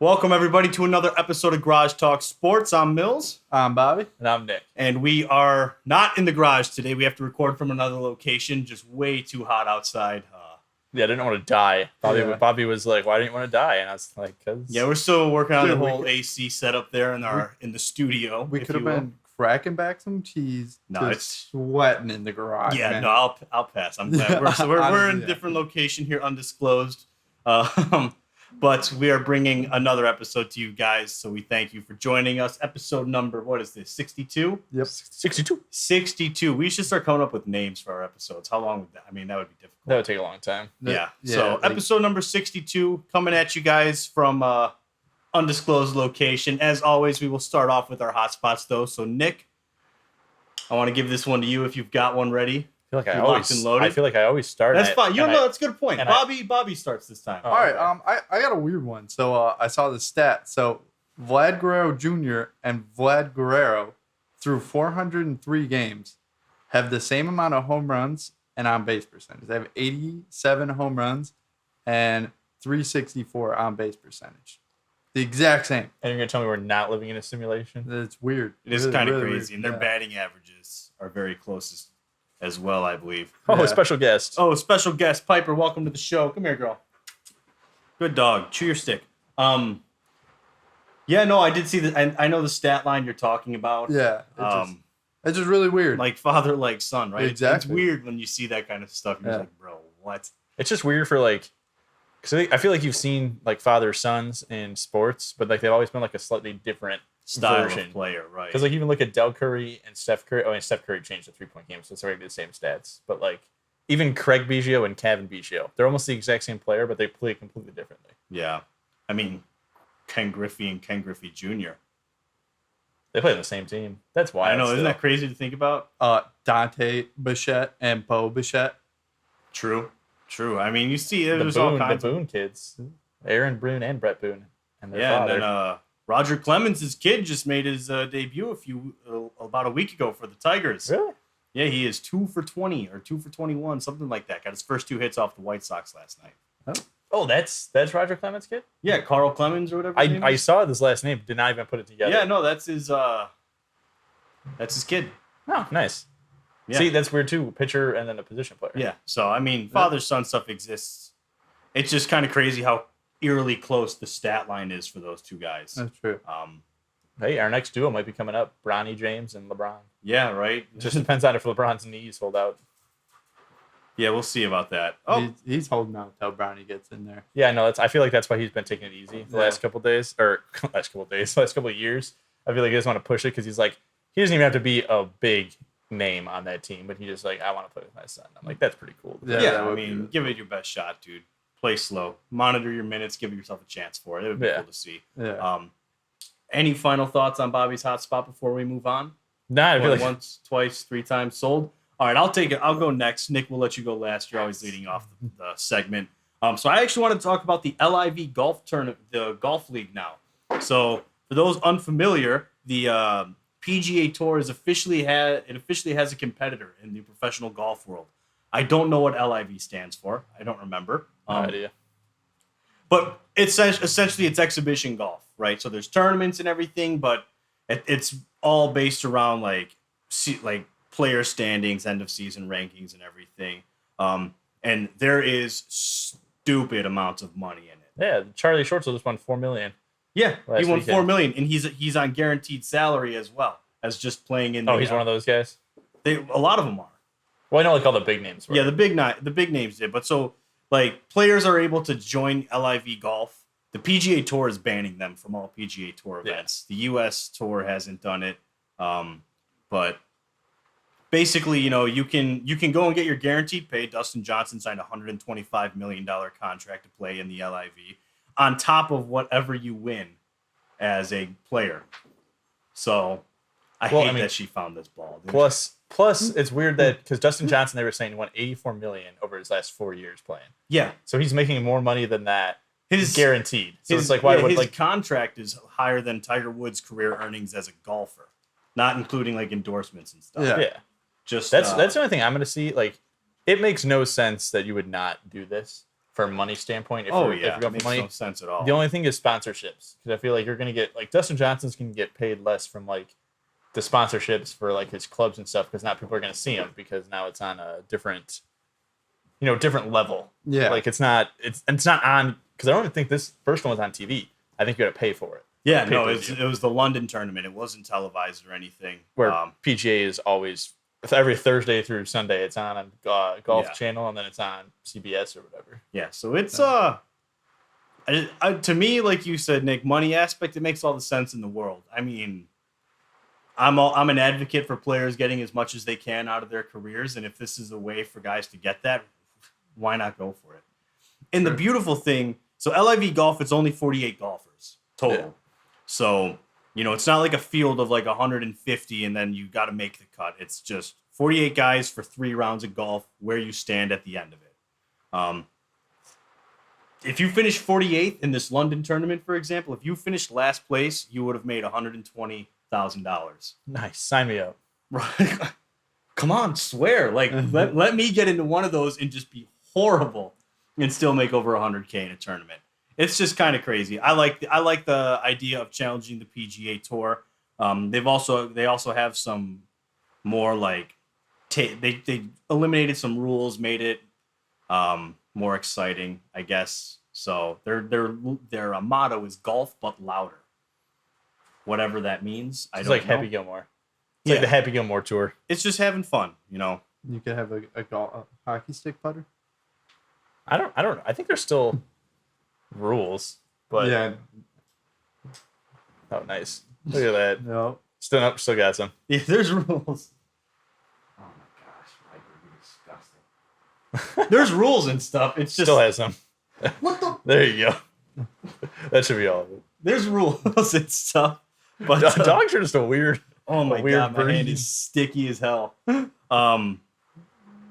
Welcome, everybody, to another episode of Garage Talk Sports. I'm Mills. I'm Bobby. And I'm Nick. And we are not in the garage today. We have to record from another location. Just way too hot outside. Yeah, I didn't want to die. Bobby was like, "Why didn't you want to die?" And I was like, "Cause Yeah, we're still working on the whole AC setup there in the studio. We could have been cracking back some cheese. No, it's sweating in the garage. Yeah, man. no, I'll pass. I'm glad we're in a different location here, undisclosed. But we are bringing another episode to you guys, so we thank you for joining us. Episode number, what is this, 62? Yep. 62. 62. We should start coming up with names for our episodes. How long would that? I mean, that would be difficult. That would take a long time. Yeah. So episode number 62, coming at you guys from undisclosed location. As always, we will start off with our hotspots, though. So, Nick, I want to give this one to you if you've got one ready. I feel like I always start. That's fine. You know, that's a good point. Bobby starts this time. All right. I got a weird one. So I saw the stat. So Vlad Guerrero Jr. and Vlad Guerrero, through 403 games, have the same amount of home runs and on base percentage. They have 87 home runs and 364 on base percentage. The exact same. And you're gonna tell me we're not living in a simulation? It's weird. It is kind of crazy, and their batting averages are very close as well, I believe. Oh, special guest. Oh, special guest. Piper, welcome to the show. Come here, girl. Good dog. Chew your stick. Yeah, no, I did see that. I know the stat line you're talking about. Yeah. It's just really weird. Like father, like son, right? Exactly. It's weird when you see that kind of stuff. You're like, bro, what? It's just weird for because I feel like you've seen like father sons in sports, but like they've always been like a slightly different style version. Of player, right? Because like even look at Del Curry and Steph Curry. Oh, and Steph Curry changed the 3-point game, so it's already the same stats. But like even Craig Biggio and Kevin Biggio, they're almost the exact same player, but they play completely differently. Yeah, I mean, Ken Griffey and Ken Griffey Jr. They play on the same team. That's why I know. Isn't that crazy to think about? Dante Bichette and Bo Bichette. True. I mean, you see, there's all kinds of Boone kids, Aaron Boone and Brett Boone, and their father. And then Roger Clemens' kid just made his debut about a week ago for the Tigers. Really? Yeah, he is 2 for 20 or 2 for 21, something like that. Got his first 2 hits off the White Sox last night. Oh, that's Roger Clemens' kid? Yeah, Carl Clemens or whatever. I saw this last name, did not even put it together. Yeah, no, that's his kid. Oh, nice. Yeah. See, that's weird too. Pitcher and then a position player. Yeah. So I mean, father-son stuff exists. It's just kind of crazy how eerily close the stat line is for those two guys. That's true. Hey, our next duo might be coming up: Bronny James and LeBron. Yeah, right. Just depends on if LeBron's knees hold out. Yeah, we'll see about that. Oh, he's holding out until Bronny gets in there. Yeah, no, I feel like that's why he's been taking it easy the last couple of years. I feel like he doesn't want to push it because he's like, he doesn't even have to be a big name on that team, but he just like, I want to play with my son. I'm like, that's pretty cool. Yeah, I mean, give it your best shot, dude. Play slow, monitor your minutes, give yourself a chance for it. It would be cool to see. Yeah. Any final thoughts on Bobby's hot spot before we move on? Nah, I feel like once, twice, 3 times sold. All right, I'll take it. I'll go next. Nick, we'll let you go last. You're always leading off the segment. So I actually want to talk about the LIV golf tournament, the golf league now. So for those unfamiliar, the PGA Tour officially has a competitor in the professional golf world. I don't know what LIV stands for. I don't remember. No idea. But it's essentially exhibition golf, right? So there's tournaments and everything, but it's all based around like player standings, end of season rankings, and everything. And there is stupid amounts of money in it. Yeah, Charlie Shortzel just won $4 million. Yeah, he won $4 million, and he's on guaranteed salary as well as just playing in. He's one of those guys. A lot of them are. Well, I know like all the big names. Yeah, the big names did, but so like players are able to join LIV golf. The PGA Tour is banning them from all PGA Tour events. The U.S. Tour hasn't done it, but basically, you can go and get your guaranteed pay. Dustin Johnson signed a $125 million contract to play in the LIV on top of whatever you win as a player. So I hate that she found this ball. Plus, it's weird that because Dustin Johnson, they were saying, won $84 million over his last 4 years playing. Yeah, so he's making more money than that. His guaranteed. So it's like his contract is higher than Tiger Woods' career earnings as a golfer, not including like endorsements and stuff. Yeah. Just that's the only thing I'm going to see. Like, it makes no sense that you would not do this. for a money standpoint. If Oh you're, yeah, if you're going makes for money, no sense at all. the only thing is sponsorships, because I feel like you're going to get like Dustin Johnson's going to get paid less from like the sponsorships for like his clubs and stuff, because now people are going to see him because now it's on a different, different level. Yeah. Like it's not on, because I don't even think this first one was on TV. I think you got to pay for it. Yeah, no, Pay-per-view. it was the London tournament. It wasn't televised or anything. Where PGA is always every Thursday through Sunday. It's on Golf Yeah. Channel, and then it's on CBS or whatever. Yeah, so it's to me, like you said, Nick, money aspect, it makes all the sense in the world. I mean, I'm an advocate for players getting as much as they can out of their careers, and if this is a way for guys to get that, why not go for it? And the beautiful thing, so LIV Golf, it's only 48 golfers total. Yeah. So, it's not like a field of like 150 and then you got to make the cut. It's just 48 guys for 3 rounds of golf, where you stand at the end of it. If you finish 48th in this London tournament, for example, if you finished last place, you would have made $120,000. Nice, sign me up. Right? Come on, swear. Like, let me get into one of those and just be horrible and still make over 100K in a tournament. It's just kind of crazy. I like the idea of challenging the PGA Tour. They also have some more like they eliminated some rules, made it more exciting, I guess. So their motto is golf but louder. Whatever that means, I It's don't like know. Happy Gilmore. It's like the Happy Gilmore tour. It's just having fun, You could have a hockey stick putter. I don't know. I think there's still rules, but Yeah. oh, nice. Look at that. No. Still got some. Yeah, there's rules. Oh my gosh, Mike, you're disgusting. There's rules and stuff. It's just Still has some. what the? There you go. That should be all of it. There's rules and stuff. But Dogs are just a weird. oh my weird god, my hand breed. is sticky as hell. You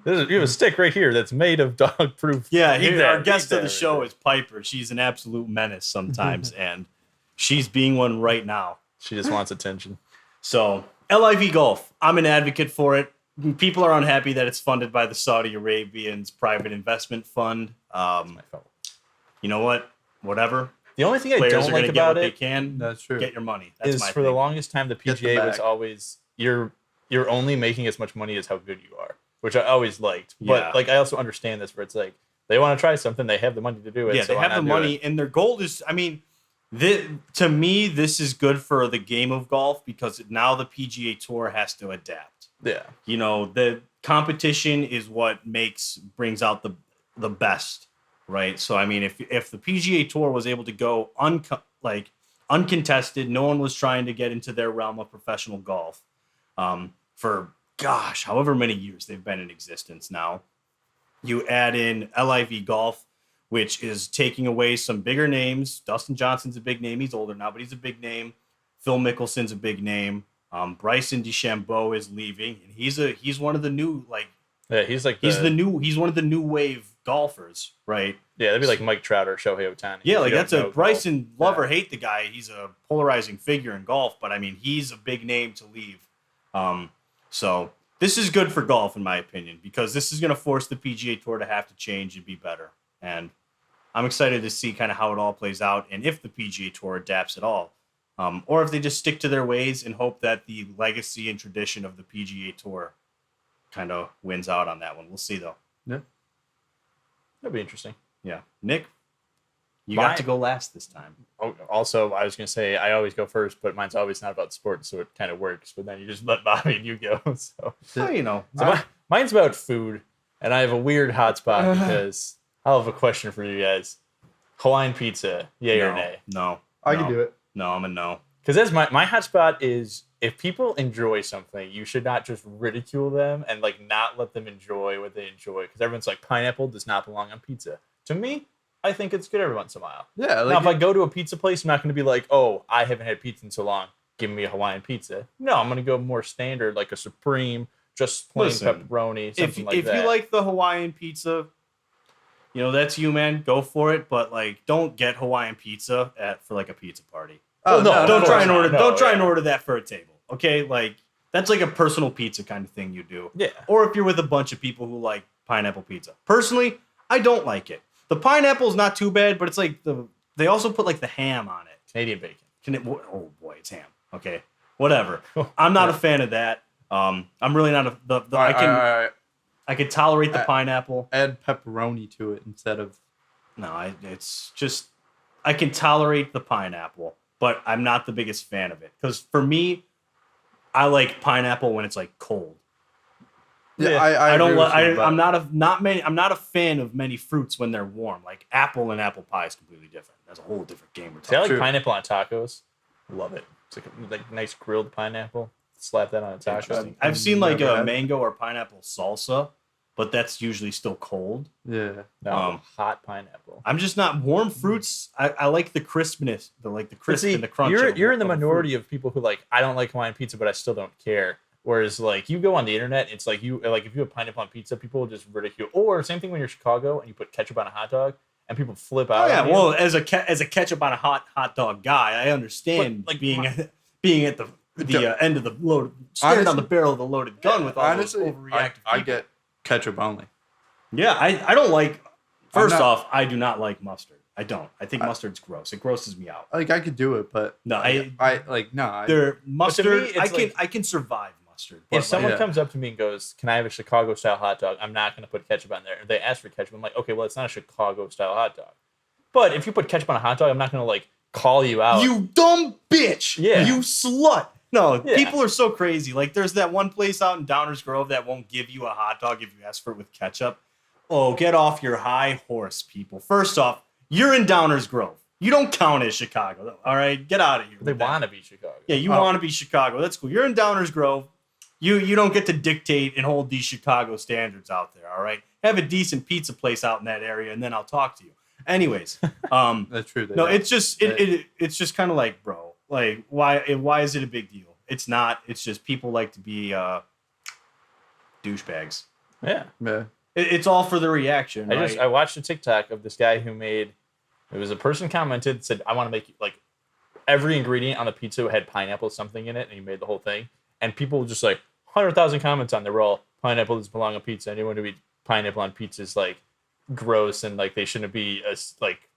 have a stick right here that's made of dog-proof. Yeah, Eat here, that, our guest eat of the that show right is Piper. She's an absolute menace sometimes, and she's being one right now. She just wants attention. So, LIV Golf, I'm an advocate for it. People are unhappy that it's funded by the Saudi Arabians' private investment fund. My fault. You know what? Whatever. The only thing I Players don't are like going to get about what they it can. That's true. Get your money. That's is my for the thing. longest time the Get the PGA was bag. always you're only making as much money as how good you are, which I always liked. But Yeah. like I also understand this where it's like they want to try something, they have the money to do it. Yeah, so they why have the not do money, it? and their goal is. I mean, to me, this is good for the game of golf because now the PGA Tour has to adapt. Yeah, The competition is what brings out the best, right? So I mean, if the PGA Tour was able to go uncontested, no one was trying to get into their realm of professional golf for gosh, however many years they've been in existence now. You add in LIV Golf, which is taking away some bigger names. Dustin Johnson's a big name. He's older now, but he's a big name. Phil Mickelson's a big name. Bryson DeChambeau is leaving, and he's one of the new yeah, he's like he's one of the new wave golfers, right? yeah, that'd be like Mike Trout or Shohei Ohtani. Yeah, if like you that's don't a know Bryson. Love Yeah. or hate the guy, he's a polarizing figure in golf. But I mean, he's a big name to leave. So this is good for golf, in my opinion, because this is going to force the PGA Tour to have to change and be better. And I'm excited to see kind of how it all plays out, and if the PGA Tour adapts at all, or if they just stick to their ways and hope that the legacy and tradition of the PGA Tour kind of wins out on that one. We'll see, though. golf. That'd be interesting. Yeah, Nick, you My- got to go last this time. Oh, also, I was gonna say I always go first, but mine's always not about sports, so it kind of works. But then you just let Bobby and you go. So, Well, you know, mine's about food, and I have a weird hotspot because I'll have a question for you guys. Hawaiian pizza, yay or nay? No, I no. can do it. No, I'm a no. Because that's my hotspot is if people enjoy something, you should not just ridicule them and like not let them enjoy what they enjoy. Because everyone's like, pineapple does not belong on pizza. To me, I think it's good every once in a while. Yeah, Now, like if I go to a pizza place, I'm not going to be like, oh, I haven't had pizza in so long. Give me a Hawaiian pizza. No, I'm going to go more standard, like a Supreme, just plain Listen, pepperoni, something like if that. you like the Hawaiian pizza, that's you, man. Go for it. But like, don't get Hawaiian pizza for like a pizza party. oh, no, Don't of try course and order. not. No, Don't try and yeah. order that for a table. Okay, like that's like a personal pizza kind of thing you do. Yeah. Or if you're with a bunch of people who like pineapple pizza. Personally, I don't like it. The pineapple's not too bad, but it's like they also put like the ham on it. Canadian bacon. Oh boy, it's ham. Okay, whatever. I'm not a fan of that. I'm really not All right. I can tolerate the pineapple. Add pepperoni to it instead of. No, it's just I can tolerate the pineapple, but I'm not the biggest fan of it because for me, I like pineapple when it's like cold. Yeah, I don't. agree with you, I'm not a fan of many fruits when they're warm. Like apple and apple pie is completely different. That's a whole different game. See, I like True. pineapple on tacos. Love it. It's like nice grilled pineapple. Slap that on a taco. Interesting. I've seen like never a had mango or pineapple salsa, but that's usually still cold. Yeah. No, hot pineapple. I'm just not warm fruits. I like the crispness, the crisp See, and the crunch. You're in the of a minority fruit. of people who like I don't like Hawaiian pizza, but I still don't care. Whereas like you go on the internet, it's like if you have pineapple on pizza, people will just ridicule. Or same thing when you're in Chicago and you put ketchup on a hot dog and people flip out. Oh yeah, on you. well as a ketchup on a hot dog guy, I understand But, like, being at the end of the load, staring down the barrel of the loaded gun with all Honestly, those overreactive I people. get ketchup only. Yeah, I don't like. First not- off, I do not like mustard. I don't. I think mustard's gross. It grosses me out. Like I could do it, but No, mustard. it's I can survive mustard. But If someone yeah. comes up to me and goes, "Can I have a Chicago style hot dog?" I'm not going to put ketchup on there. If they ask for ketchup, I'm like, "Okay, well, it's not a Chicago style hot dog." But if you put ketchup on a hot dog, I'm not going to like call you out. you dumb bitch. Yeah. You slut. No, Yeah. people are so crazy. Like, there's that one place out in Downers Grove that won't give you a hot dog if you ask for it with ketchup. Oh, get off your high horse, people. First off, you're in Downers Grove. You don't count as Chicago. All right, get out of here. They with that. want to be Chicago. Yeah, you Oh. want to be Chicago. That's cool. You're in Downers Grove. You don't get to dictate and hold these Chicago standards out there. All right, have a decent pizza place out in that area, and then I'll talk to you. Anyways, that's true. they no, don't. it's just it's just kind of like, bro, like why is it a big deal? It's not. It's just people like to be douchebags. Yeah. Yeah. It's all for the reaction. Right? I watched a TikTok of this guy who made. It was a person commented said, "I want to make like every ingredient on the pizza had pineapple something in it," and he made the whole thing. And people just like 100,000 comments on there were all pineapple doesn't belong on pizza. Anyone who eats pineapple on pizza is like gross and like they shouldn't be like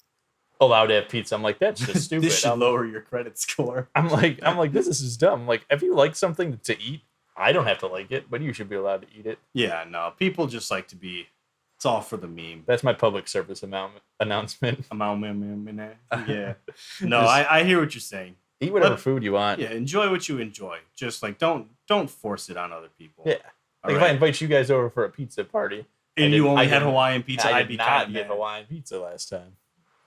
allowed to have pizza. I'm like, that's just stupid. This should lower your credit score. I'm like, this is dumb. I'm like, if you like something to eat, I don't have to like it, but you should be allowed to eat it. Yeah, no, people just like to be. It's all for the meme. That's my public service announcement. Yeah. No, I hear what you're saying. Eat whatever But- food you want. Yeah, enjoy what you enjoy. Just like don't force it on other people. Yeah. All Like if right? I invite you guys over for a pizza party, and I you didn't- only I had didn't- Hawaiian pizza, I I'd did be not kind get of Hawaiian pizza last time.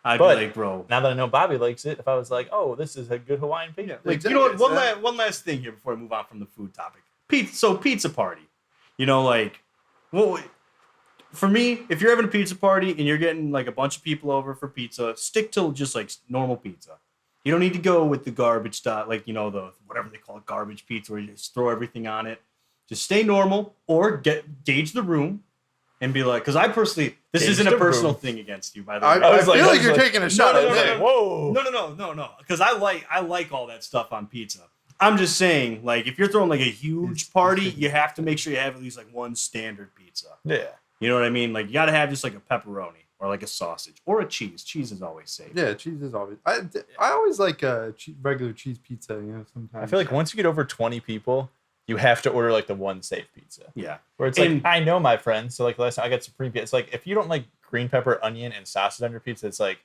I'd but- be like, bro. Now that I know Bobby likes it, if I was like, oh, this is a good Hawaiian pizza. Like, you know what? One last thing here before I move on from the food topic. Pizza party. You know, like, well, for me, if you're having a pizza party and you're getting like a bunch of people over for pizza, stick to just like normal pizza. You don't need to go with the garbage stuff, like, you know, the whatever they call it, garbage pizza, where you just throw everything on it. Just stay normal or gauge the room and be like, because I personally, this Gauge isn't a the personal room. thing against you, by the way. I was like- feel I like was you're like, taking a shot no, at no, Nick. no, Whoa. No, because I like all that stuff on pizza. I'm just saying, like, if you're throwing like a huge party, you have to make sure you have at least like one standard pizza. Yeah. You know what I mean? Like, you got to have just like a pepperoni or like a sausage or a cheese. Cheese is always safe. Yeah, cheese is always. I always like regular cheese pizza. You know, sometimes. I feel like once you get over 20 people, you have to order like the one safe pizza. Yeah. Where it's like, And- I know my friends. So like last time I got supreme pizza. It's like, if you don't like green pepper, onion, and sausage on your pizza, it's like,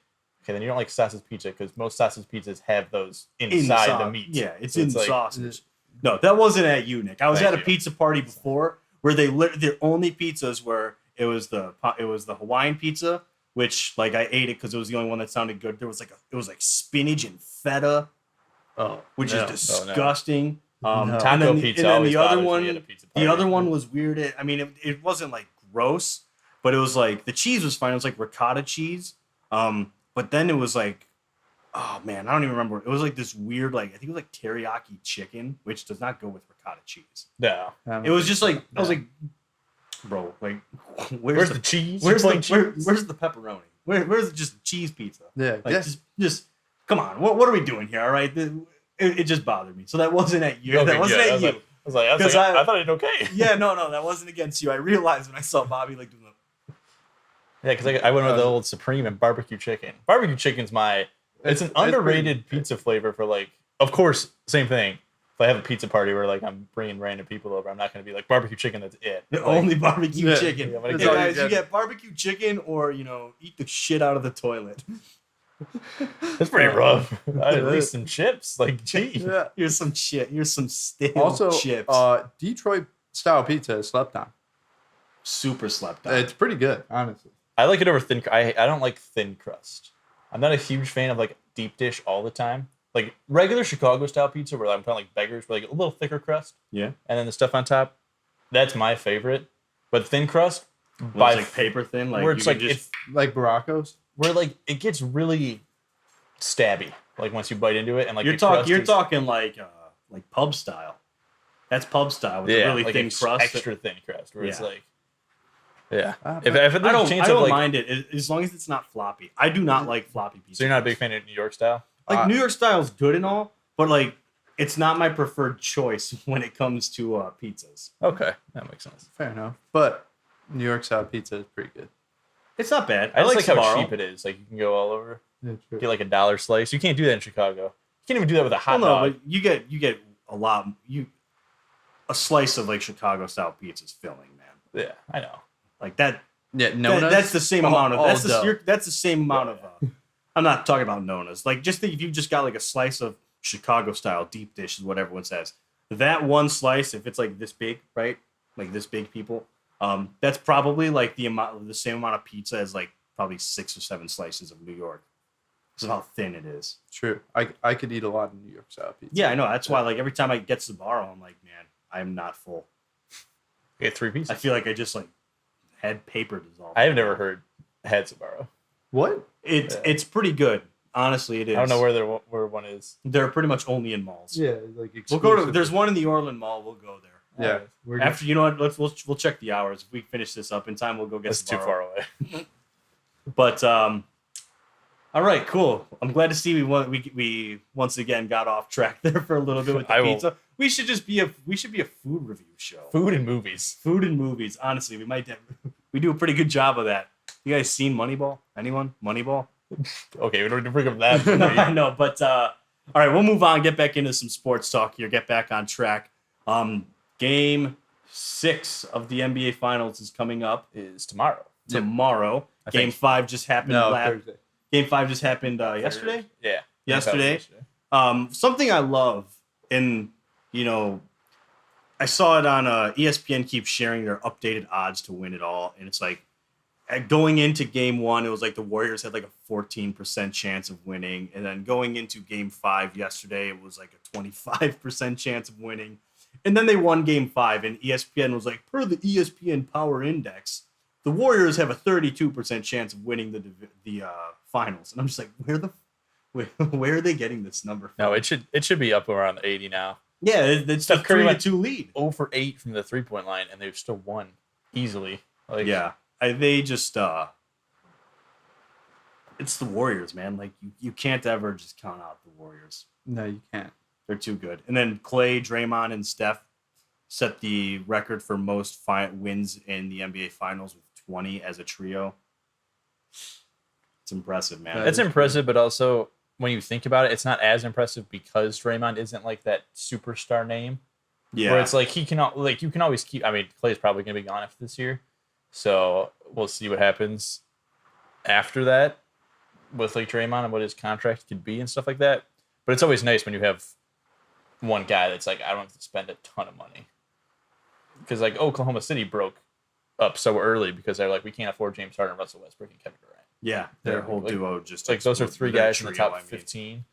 okay, then you don't like sausage pizza because most sausage pizzas have those inside the meat. Yeah, it's So in like- sausage. No, that wasn't at you, Nick. I was Thank at a you. pizza party before where the only pizzas were it was the Hawaiian pizza, which like I ate it because it was the only one that sounded good. There was it was like spinach and feta, which no. is disgusting. No. And Taco then, pizza and then always the other bothers one, me at a pizza the party. other one was weird. I mean, it wasn't like gross, but it was like the cheese was fine. It was like ricotta cheese. But then it was like, oh man, I don't even remember. It was like this weird, like I think it was like teriyaki chicken, which does not go with ricotta cheese. No. It was just like I was like, bro, like Where's the cheese? where's Plain the cheese? where's the pepperoni? Where's just cheese pizza? Yeah, Like yeah. just come on. What are we doing here? All right, it just bothered me. So that wasn't at you. Okay, that wasn't good. at you. I 'Cause I- thought I did okay. Yeah, no, that wasn't against you. I realized when I saw Bobby like doing the Yeah, because I went with the old Supreme and barbecue chicken. Barbecue chicken's it's an underrated pizza flavor for like, of course, same thing. If I have a pizza party where like I'm bringing random people over, I'm not going to be like barbecue chicken, that's it. The Like, only barbecue chicken. Yeah, Hey, guys, you get barbecue chicken or, eat the shit out of the toilet. That's pretty rough. At least some chips. Like, gee. Yeah. Here's some shit. Here's some stale Also, chips. Detroit style pizza is slept on. Super slept on. It's pretty good, honestly. I like it over thin. I don't like thin crust. I'm not a huge fan of like deep dish all the time. Like regular Chicago style pizza, where I'm kind of like beggars, where like a little thicker crust, Yeah. and then the stuff on top. That's my favorite. But thin crust, It's like paper thin, like where it's you like can just Like Baracos. where like it gets really stabby. Like once you bite into it, and like you're the crust is- talking like pub style. That's pub style with a really like thin it's crust. extra thin crust, where it's Yeah. like, yeah. But If there's I a don't, chance I don't of like, mind it as long as it's not floppy. I do not like floppy pizza. so you're not a big fan of New York style. Like New York style is good and all, but like it's not my preferred choice when it comes to pizzas. Okay, that makes sense. Fair enough. But New York style pizza is pretty good. It's not bad. I just like how Sbarro. cheap it is. Like you can go all over. Yeah, true. Get like $1 slice. You can't do that in Chicago. You can't even do that with a hot Well, no, dog. but you get a lot. A slice of like Chicago style pizza is filling, man. Yeah, I know. Like that. Yeah, no, That's the same amount of. That's dough. that's the same amount of. I'm not talking about Nona's. Like just think if you just got like a slice of Chicago style deep dish is what everyone says. That one slice, if it's like this big, right? Like this big, people. That's probably like the same amount of pizza as like probably 6 or 7 slices of New York. Because of how thin it is. True. I could eat a lot of New York style pizza. Yeah, I know. That's why like every time I get Sbarro, I'm like, man, I am not full. You get 3 pieces. I feel like I just like had paper dissolved. I have never had Sbarro. What? It's pretty good. Honestly, it is. I don't know where one is. They're pretty much only in malls. Yeah, like We'll go to. There's one in the Orland Mall. We'll go there. Yeah. We're good. After, you know what? We'll check the hours. If we finish this up in time, we'll go get That's too Sbarro. far away. But all right, cool. I'm glad to see we once again got off track there for a little bit with the pizza. We should be a food review show. Food and movies. Food and movies. Honestly, we do a pretty good job of that. You guys seen Moneyball? Anyone? Moneyball? Okay, we don't need to bring up that No, movie. I know, but all right, we'll move on. Get back into some sports talk here. Get back on track. Game 6 of the NBA Finals is coming up Is tomorrow. tomorrow. I Game think- 5 just happened. Thursday. Game 5 just happened yesterday. Yeah. Yesterday. Something I love, and I saw it on ESPN. Keeps sharing their updated odds to win it all, and it's like going into Game 1, it was like the Warriors had like a 14% chance of winning, and then going into Game 5 yesterday, it was like a 25% chance of winning, and then they won Game 5, and ESPN was like, per the ESPN Power Index, the Warriors have a 32% chance of winning the finals, and I'm just like, where are they getting this number from? No, it should be up around 80 now. Yeah, it's a Steph Curry went 3-2 lead. 0 for 8 from the 3-point line, and they've still won easily. Like, Yeah, they just it's the Warriors, man. Like you can't ever just count out the Warriors. No, you can't. They're too good. And then Clay, Draymond, and Steph set the record for most wins in the NBA Finals with 20 as a trio. It's impressive, man. That's impressive, but also when you think about it, it's not as impressive because Draymond isn't like that superstar name. Yeah, Where it's like you can always keep. I mean, Clay's probably gonna be gone after this year, so we'll see what happens after that with like Draymond and what his contract could be and stuff like that. But it's always nice when you have one guy that's like, I don't have to spend a ton of money, because like Oklahoma City broke up so early because they're like, we can't afford James Harden, Russell Westbrook, and Kevin Durant. yeah, their Yeah, whole like- duo just It's like those are 3 their guys in the trio, top I mean. 15.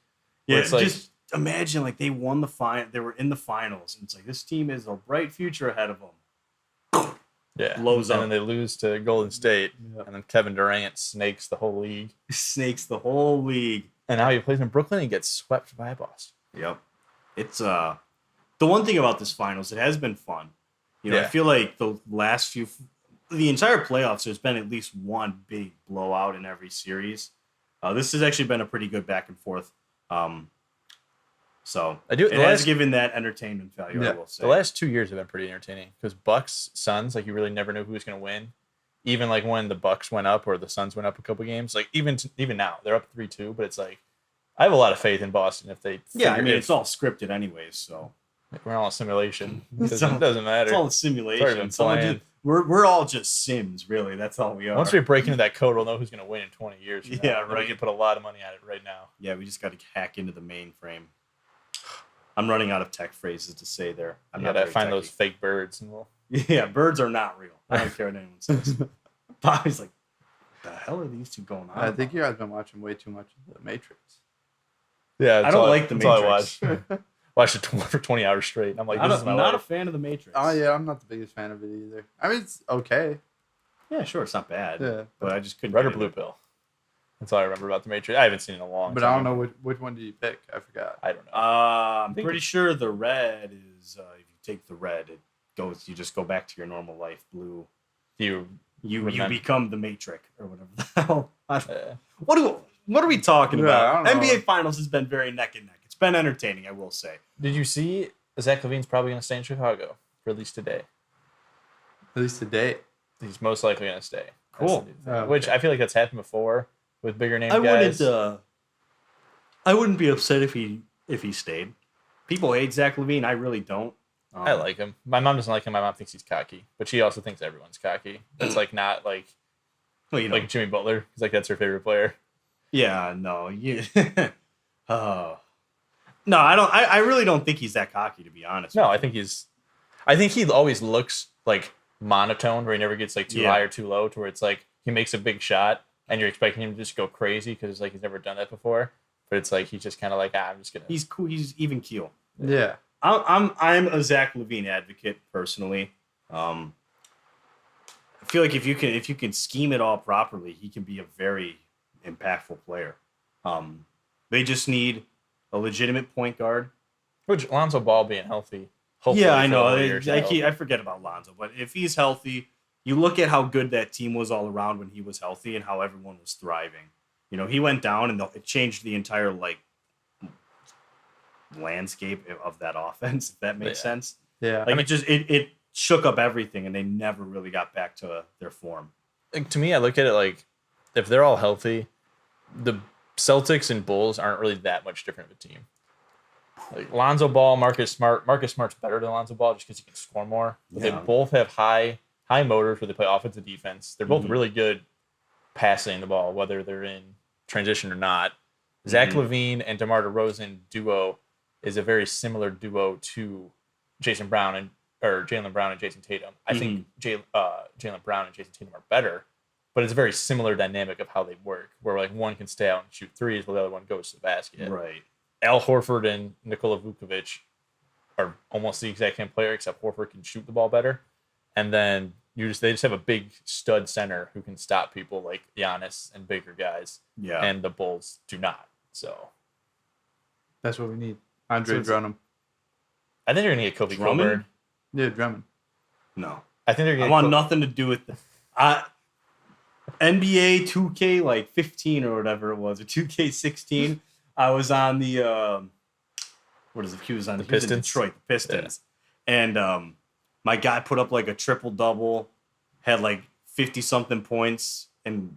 Yeah, Where it's like, just imagine like they won the they were in the finals, and it's like this team has a bright future ahead of them. yeah, blows and up. then they lose to Golden State, Yeah. and then Kevin Durant snakes the whole league, Snakes the whole league. and now he plays in Brooklyn and gets swept by Boston. Yep. It's the one thing about this finals, it has been fun. I Yeah. feel like the entire playoffs, there's been at least one big blowout in every series. This has actually been a pretty good back and forth. So it has given that entertainment value, I will say. The last 2 years have been pretty entertaining because Bucks, Suns, like you really never knew who was going to win. even like when the Bucks went up or the Suns went up a couple games, like even now they're up 3-2, but it's like I have a lot of faith in Boston if they. Yeah, I mean it's all scripted anyways, so like, we're all a simulation. It It's all- doesn't matter. it's all a simulation. We're all just Sims, really. That's all we are. Once we break into that code, we'll know who's going to win in 20 years. From Yeah, now. And then right. We can put a lot of money at it right now. Yeah, we just got to hack into the mainframe. I'm running out of tech phrases to say there. I'm You not gotta very find techy. those fake birds, and we'll. Yeah, birds are not real. I don't care what anyone says. Bobby's like, the hell are these two going on? I think about? you guys been watching way too much of The Matrix. Yeah, I don't like The that's all Matrix. I watched it for 20 hours straight. And I'm like, I'm this is my not a life. fan of the Matrix. Oh yeah, I'm not the biggest fan of it either. I mean, it's okay. Yeah, sure, it's not bad. Yeah. But I just couldn't. Red or get blue into it. pill. That's all I remember about the Matrix. I haven't seen it in a long But time. I don't know which one did you pick. I forgot. I don't know. I'm think pretty sure the red is if you take the red, it goes. You just go back to your normal life. Blue, You you Remember- become the Matrix or whatever the hell. uh, What are we talking Yeah, about? I don't know. NBA Finals has been very neck and neck. It's been entertaining, I will say. did you see Zach LaVine's probably going to stay in Chicago for at least today? At least today. He's most likely going to stay. Cool. That's the new thing. Oh, okay. Which I feel like that's happened before with bigger name guys. I wouldn't be upset if he stayed. People hate Zach LaVine. I really don't. I like him. My mom doesn't like him. My mom thinks he's cocky, but she also thinks everyone's cocky. That's like not like Well, you know, like Jimmy Butler. He's like that's her favorite player. yeah, no, you. No, I don't. I really don't think he's that cocky, to be honest. No, with I think he always looks like monotone, where he never gets like too Yeah. high or too low, to where it's like he makes a big shot and you're expecting him to just go crazy because like he's never done that before. But it's like he's just kind of like I'm just gonna. He's cool. He's even keel. Yeah. I'm a Zach LaVine advocate personally. I feel like if you can scheme it all properly, he can be a very impactful player. They just need a legitimate point guard. Which Lonzo Ball being healthy. Hopefully Yeah, I for know. the whole year, so- I forget about Lonzo, but if he's healthy, you look at how good that team was all around when he was healthy and how everyone was thriving. You know, he went down and it changed the entire landscape of that offense. If that makes Yeah. sense. Yeah. Like it shook up everything, and they never really got back to their form. Like, to me, I look at it like if they're all healthy, the Celtics and Bulls aren't really that much different of a team. Like Lonzo Ball, Marcus Smart. Marcus Smart's better than Lonzo Ball just because he can score more. But Yeah. They both have high motors where they play offensive defense. They're both Mhm. really good passing the ball, whether they're in transition or not. Zach Mhm. LaVine and DeMar DeRozan duo is a very similar duo to Jalen Brown and Jason Tatum. I think Jalen Brown and Jason Tatum are better, but it's a very similar dynamic of how they work, where like one can stay out and shoot threes while the other one goes to the basket. Right. Al Horford and Nikola Vukovic are almost the exact same player, except Horford can shoot the ball better. And then they just have a big stud center who can stop people like Giannis and bigger guys, Yeah. and the Bulls do not. So That's what we need. Andre So it's- Drummond. I think they're gonna get Kobe Drummond? Coburn. Yeah, Drummond. no. I think they're gonna I get want nothing to do with the NBA 2K 15 or whatever it was, or 2K16. I was on the what is it? He was in Pistons? Detroit, the Pistons, and my guy put up like a triple double, had like 50 something points, and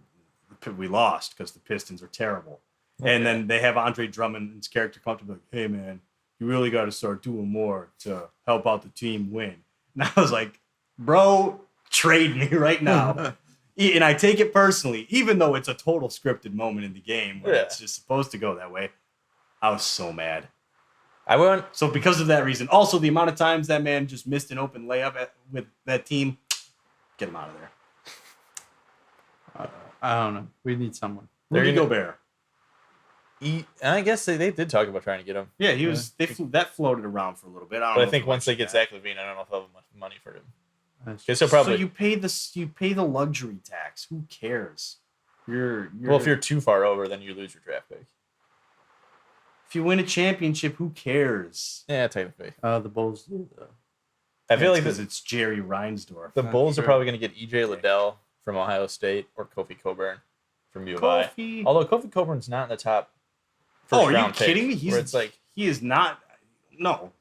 we lost because the Pistons are terrible. And then they have Andre Drummond's character come up to me like, "Hey man, you really got to start doing more to help out the team win." And I was like, "Bro, trade me right now." And I take it personally, even though it's a total scripted moment in the game where Yeah. it's just supposed to go that way. I was so mad. I went. So because of that reason, also the amount of times that man just missed an open layup with that team, get him out of there. I don't know. We need someone. They're Rudy gonna- Gobert. And I guess they did talk about trying to get him. Yeah, he was. That floated around for a little bit. I don't But know I think if once they get that. Zach LaVine, I don't know if they'll have enough money for him. That's- Guess he'll probably. So you pay the luxury tax. Who cares? You're well, if you're too far over, then you lose your draft pick. if you win a championship, who cares? Yeah, technically. the Bulls do though. I feel like because it's Jerry Reinsdorf. the Not Bulls sure. are probably going to get EJ Liddell from Ohio State or Kofi Coburn from U of I. Kofi. Although Kofi Coburn's not in the top. Oh, are you round pick, kidding me? where it's like he is not. No,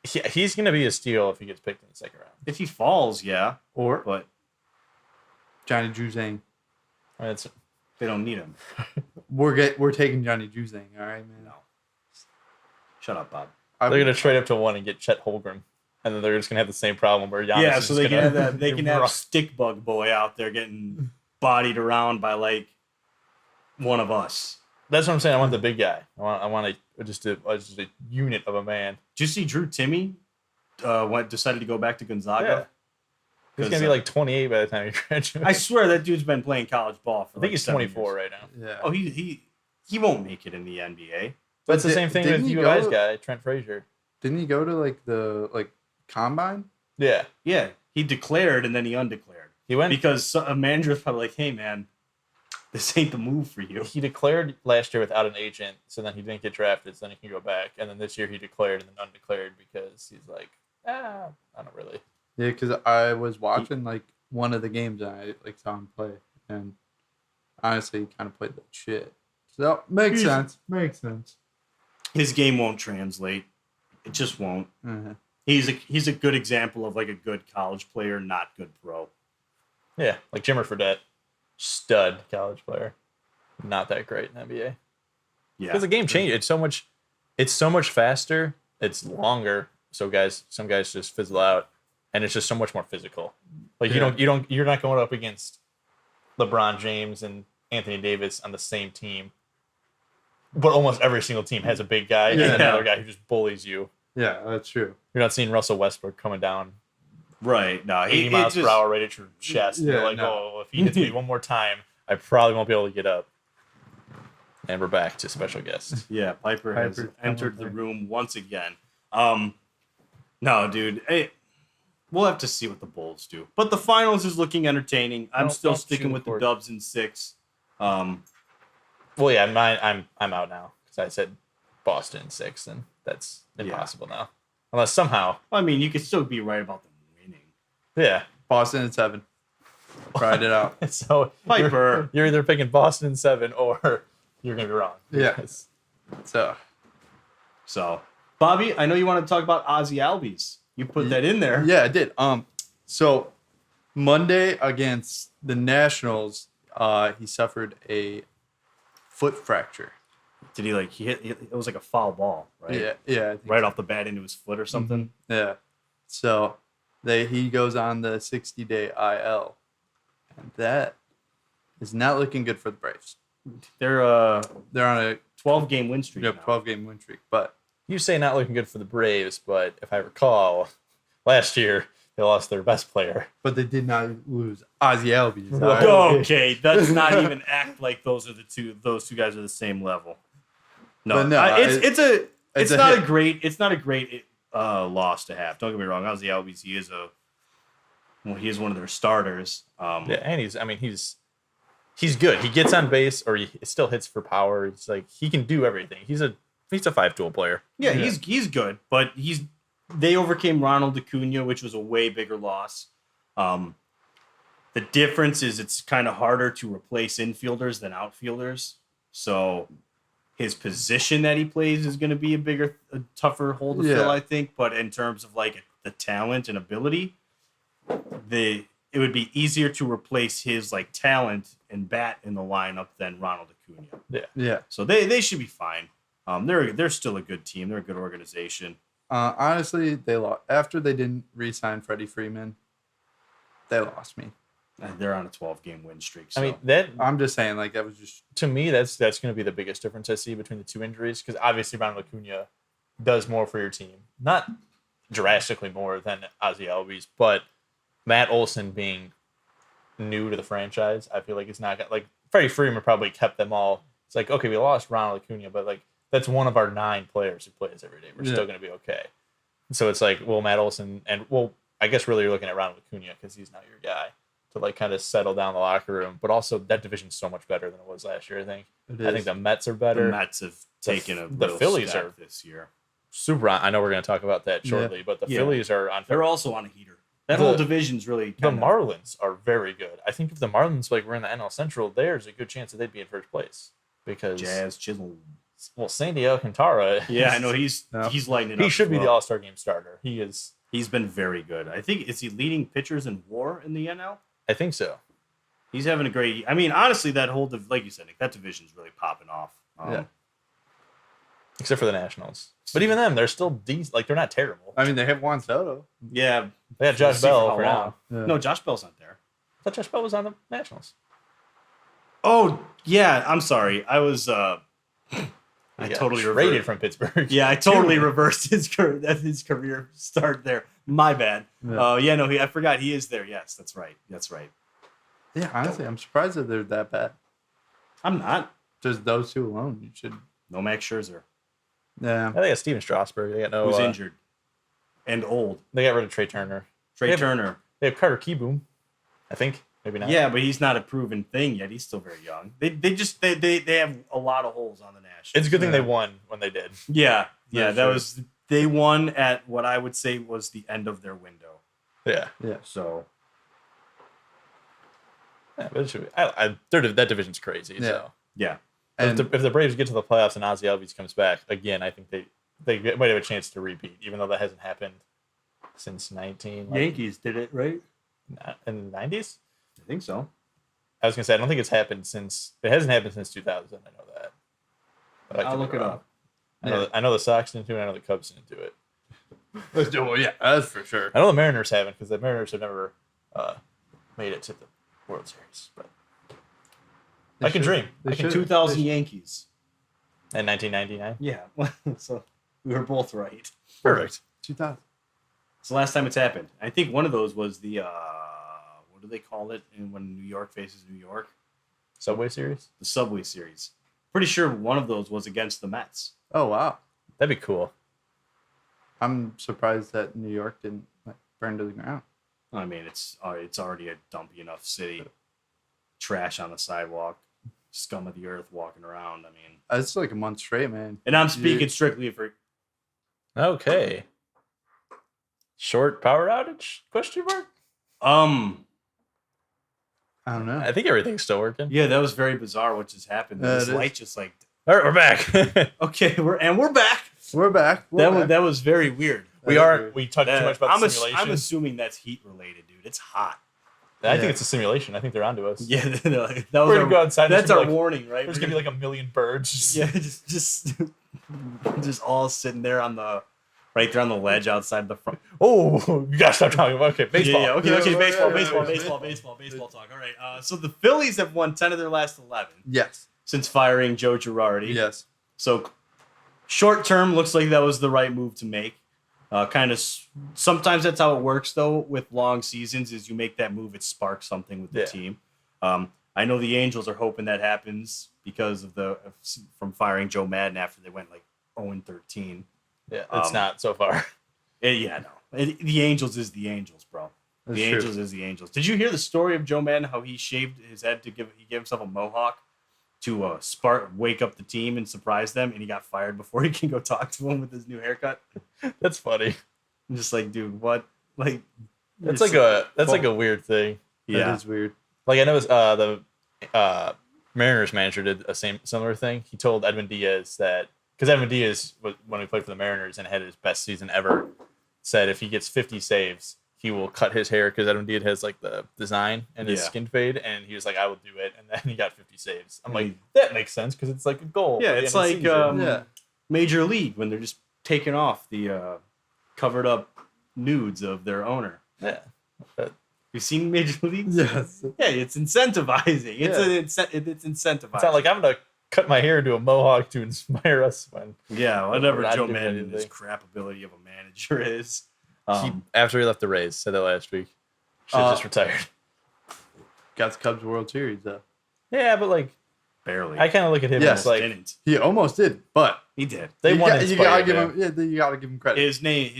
he's going to be a steal if he gets picked in the second round. if he falls, yeah, Or but Johnny Juzang. I mean, it's, They don't need him. We're taking Johnny Juzang. All right, man. No. Shut up, Bob. they're gonna trade up to 1 and get Chet Holmgren, and then they're just gonna have the same problem where Giannis Yeah, is so just they can gonna have that. They can have run. Stick Bug Boy out there getting bodied around by like one of us. That's what I'm saying. I want the big guy. I want just a unit of a man. Did you see Drew Timmy decided to go back to Gonzaga? Yeah. He's gonna be like 28 by the time he graduates. I swear that dude's been playing college ball for I think he's 7 24 years. right now. Yeah. Oh, he won't make it in the NBA. That's the same thing didn't with he U of I's go- guy, Trent Frazier. Didn't he go to like the combine? Yeah, Yeah, he declared and then he undeclared he went. because a manager's probably like, "Hey, man, this ain't the move for you." He declared last year without an agent, so then he didn't get drafted, so then he can go back. And then this year he declared and then undeclared because he's like, I don't really. Yeah, because I was watching like one of the games and I like saw him play, and honestly, he kind of played like shit. So makes sense. Makes sense. His game won't translate. It just won't. Uh-huh. He's a good example of like a good college player, not good pro. Yeah, like Jimmer Fredette, stud college player, not that great in NBA. Yeah, Because the game changed. It's so much faster. It's longer. So some guys just fizzle out, and it's just so much more physical. Like Yeah. you're not going up against LeBron James and Anthony Davis on the same team. But almost every single team has a big guy and Yeah. another guy who just bullies you. Yeah, that's true. You're not seeing Russell Westbrook coming down right. No, 80 miles per hour right at your chest. And Yeah, you're like, no. oh, if he hits me one more time, I probably won't be able to get up. And we're back to special guest. Yeah, Piper has Piper, entered come the on, room once again. No, dude. We'll have to see what the Bulls do. But the finals is looking entertaining. I'm still don't sticking shoot with the cord. Dubs in 6. Well, yeah, I'm out now because I said Boston 6, and that's impossible now. Unless somehow, I mean, you could still be right about them winning. yeah. Boston at 7. Ride it out. So Piper. you're either picking Boston in 7 or you're gonna be wrong. Yeah. Because- So Bobby, I know you want to talk about Ozzy Albies. You put that in there. yeah, I did. So Monday against the Nationals, he suffered a foot fracture. Did he like he hit? It was like a foul ball, right? Yeah, I think Right off the bat into his foot or something. Yeah. So he goes on the 60-day IL. And that is not looking good for the Braves. They're They're on a 12-game win streak. now. 12-game win streak. But You say not looking good for the Braves, but if I recall, last year they lost their best player. they did not lose Ozzy Albies. Well, all right? Okay, let's not even act like those two guys are the same level. No, But no, it's a not hit. a great loss to have. Don't get me wrong, Ozzy Albies, he is one of their starters. Yeah, and he's good. He gets on base or he still hits for power. It's like he can do everything. He's a 5-tool player. Yeah, he's good, but they overcame Ronald Acuna, which was a way bigger loss. The difference is it's kind of harder to replace infielders than outfielders. So his position that he plays is going to be a tougher hole to fill, Yeah. I think. But in terms of like the talent and ability, it would be easier to replace his like talent and bat in the lineup than Ronald Acuna. Yeah. So they should be fine. They're still a good team. They're a good organization. Honestly, they lost. After they didn't re-sign Freddie Freeman, they lost me. And they're on a 12-game win streak. So. I mean, that I'm just saying, like, that was just... to me, that's going to be the biggest difference I see between the two injuries because obviously Ronald Acuna does more for your team, not drastically more than Ozzy Albies, but Matt Olson being new to the franchise, I feel like it's not like Freddie Freeman probably kept them all. It's like, okay, we lost Ronald Acuna, but like that's one of our 9 players who plays every day. We're still going to be okay. So it's like, well, Matt Olson I guess really you're looking at Ronald Acuna because he's now your guy to like kind of settle down the locker room. But also that division's so much better than it was last year. I think the Mets are better. The Mets have taken the real Phillies step are this year. super. I know we're going to talk about that shortly, but the Phillies are on. They're also on a heater. That whole division's really The Marlins are very good. I think if the Marlins were in the NL Central, there's a good chance that they'd be in first place because Jazz Chisholm. Well, Sandy Alcantara. Yeah, I know he's lighting it up. He should as be the well. All-Star game starter. He is. He's been very good. I think is he leading pitchers in WAR in the NL? I think so. He's having a great. I mean, honestly, that whole like you said, Nick, that division's really popping off. Yeah. Except for the Nationals. But even them, they're still decent. Like, they're not terrible. I mean, they have Juan Soto. Yeah. They had Josh See Bell how for long. now. Yeah. No, Josh Bell's not there. I thought Josh Bell was on the Nationals. Oh yeah, I'm sorry. I was. I He got totally traded reversed. from Pittsburgh. Yeah, I totally reversed his career start there. My bad. Yeah. No, I forgot he is there. Yes, that's right. That's right. Yeah, honestly, I'm surprised that they're that bad. I'm not. Just those two alone, you should. No Max Scherzer, Yeah. They got Steven Strasburg. They got no. who's injured and old. They got rid of Trey Turner. Trey Yeah, Turner. They have Carter Keyboom. I think maybe not. Yeah, but he's not a proven thing yet. He's still very young. They have a lot of holes on the Nationals. It's a good thing Yeah. they won when they did. Yeah, That's that true. was they won at what I would say was the end of their window. Yeah. Yeah. So Yeah, but it should be, that division's crazy. Yeah. So yeah, And if the Braves get to the playoffs and Ozzy Albies comes back again, I think they might have a chance to repeat, even though that hasn't happened since 19 Yankees did it right. in the 90s. I think so. I was gonna say I don't think it hasn't happened since 2000. I know that. But I I'll could be look it wrong. up. I know the Sox didn't do it. I know the Cubs didn't do it. well, yeah, that's for sure. I know the Mariners haven't because the Mariners have never made it to the World Series. But They I can should- dream. they I can should- 2000 Yankees. In 1999. Yeah, so we were both right. Perfect. 2000. It's the last time it's happened. I think one of those was the what do they call it? And when New York faces New York, Subway Series. the Subway Series. Pretty sure one of those was against the Mets. Oh wow, That'd be cool. I'm surprised that New York didn't burn to the ground. I mean, it's already a dumpy enough city. Trash on the sidewalk, scum of the earth walking around. I mean, It's like a month straight, man. and I'm speaking strictly for. Okay. Short power outage? Question mark. I don't know. I think everything's still working. Yeah, that was very bizarre. What just happened? Yeah, This it is. light just like. All right, we're back. Okay, we're back. We're back. That was very weird. we talked too much about I'm, the simulation. I'm assuming that's heat related, dude. It's hot. I think Yeah. it's a simulation. I think they're onto us. Yeah, that was We're gonna go outside. That's There's our gonna be warning, right? There's gonna be like a million birds. yeah, just all sitting there on the right there on the ledge outside the front. Oh, you gotta stop talking about. Okay, baseball. Yeah, okay, Yeah, okay, yeah, baseball, yeah, baseball, yeah, baseball, baseball talk. All right. So the Phillies have won 10 of their last 11 Yes. since firing Joe Girardi. Yes. So short term looks like that was the right move to make. Sometimes that's how it works though with long seasons is you make that move, it sparks something with the Yeah. team. I know the Angels are hoping that happens because of from firing Joe Madden after they went like 0-13. Yeah, it's Um, not so far. The Angels is the Angels, bro. That's The true. Angels is the Angels. Did you hear the story of Joe Madden? How he shaved his head he gave himself a mohawk to wake up the team and surprise them, and he got fired before he can go talk to them with his new haircut. That's funny. I'm just like, dude, what? Like, That's it's- like a weird thing. That yeah. is weird. Like I know the Mariners manager did a similar thing. He told Edwin Diaz that because Edwin Diaz when he played for the Mariners and had his best season ever, said if he gets 50 saves, he will cut his hair because Edwin Diaz has like the design and his Yeah. skin fade, and he was like, I will do it, and then he got 50 saves. I'm like, Mm. that makes sense because it's like a goal. Yeah, for the it's end of the like season. Yeah. Major League when they're just taking off the covered up nudes of their owner. yeah. You've seen Major League? Yes. Yeah, it's incentivizing. It's incentivizing. It's not like I'm gonna cut my hair into a mohawk to inspire us when yeah, whatever We're not Joe doing Madden his anything. crap ability of a manager is. he, after he left the Rays, said that last week. Should just retired. Got the Cubs World Series though. Yeah, but like barely. I kind of look at him Yes. as like didn't. He almost did, but He did. they you won. got- in you spite gotta of give him. him. Yeah, you gotta give him credit. His name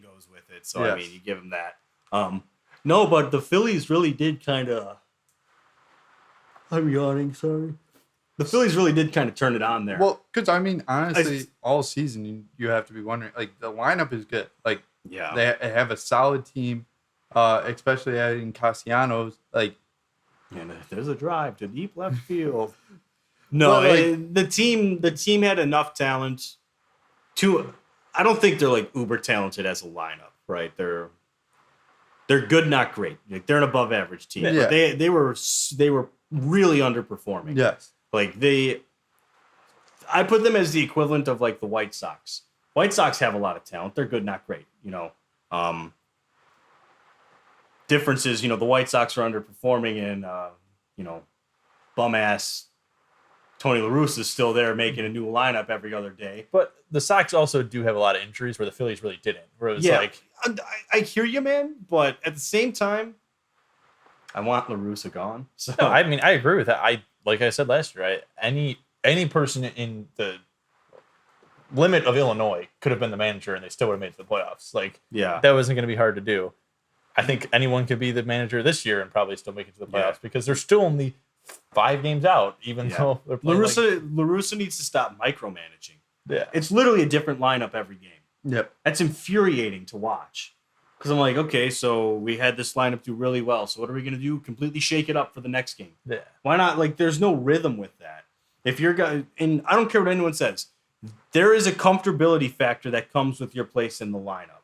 goes with it. So I Yes. mean, you give him that. No, but the Phillies really did kind of. I'm yawning. Sorry. The Phillies really did kind of turn it on there. Well, because I mean, honestly, all season you have to be wondering. Like the lineup is good. Like yeah. they have a solid team, especially adding Castellanos. Like And there's a drive to deep left field. No, But, like- the team had enough talent to. I don't think they're like uber talented as a lineup, right? They're good, not great. Like, they're an above average team. Yeah. But they were really underperforming. Yes. Like I put them as the equivalent of like the White Sox. White Sox have a lot of talent. They're good, not great. Difference is, the White Sox are underperforming, and bum ass Tony La Russa is still there making a new lineup every other day. But the Sox also do have a lot of injuries where the Phillies really didn't. Where it was like, I hear you, man, but at the same time, I want La Russa gone. So no, I mean, I agree with that. Like I said last year, any person in the limit of Illinois could have been the manager, and they still would have made it to the playoffs. Like, yeah, that wasn't going to be hard to do. I think anyone could be the manager this year and probably still make it to the playoffs because they're still only 5 games out, even though they're playing. La Russa needs to stop micromanaging. Yeah, it's literally a different lineup every game. Yep. That's infuriating to watch. Because I'm like, okay, so we had this lineup do really well. So what are we going to do? Completely shake it up for the next game. Yeah. Why not? Like, there's no rhythm with that. If you're guy, and I don't care what anyone says, there is a comfortability factor that comes with your place in the lineup,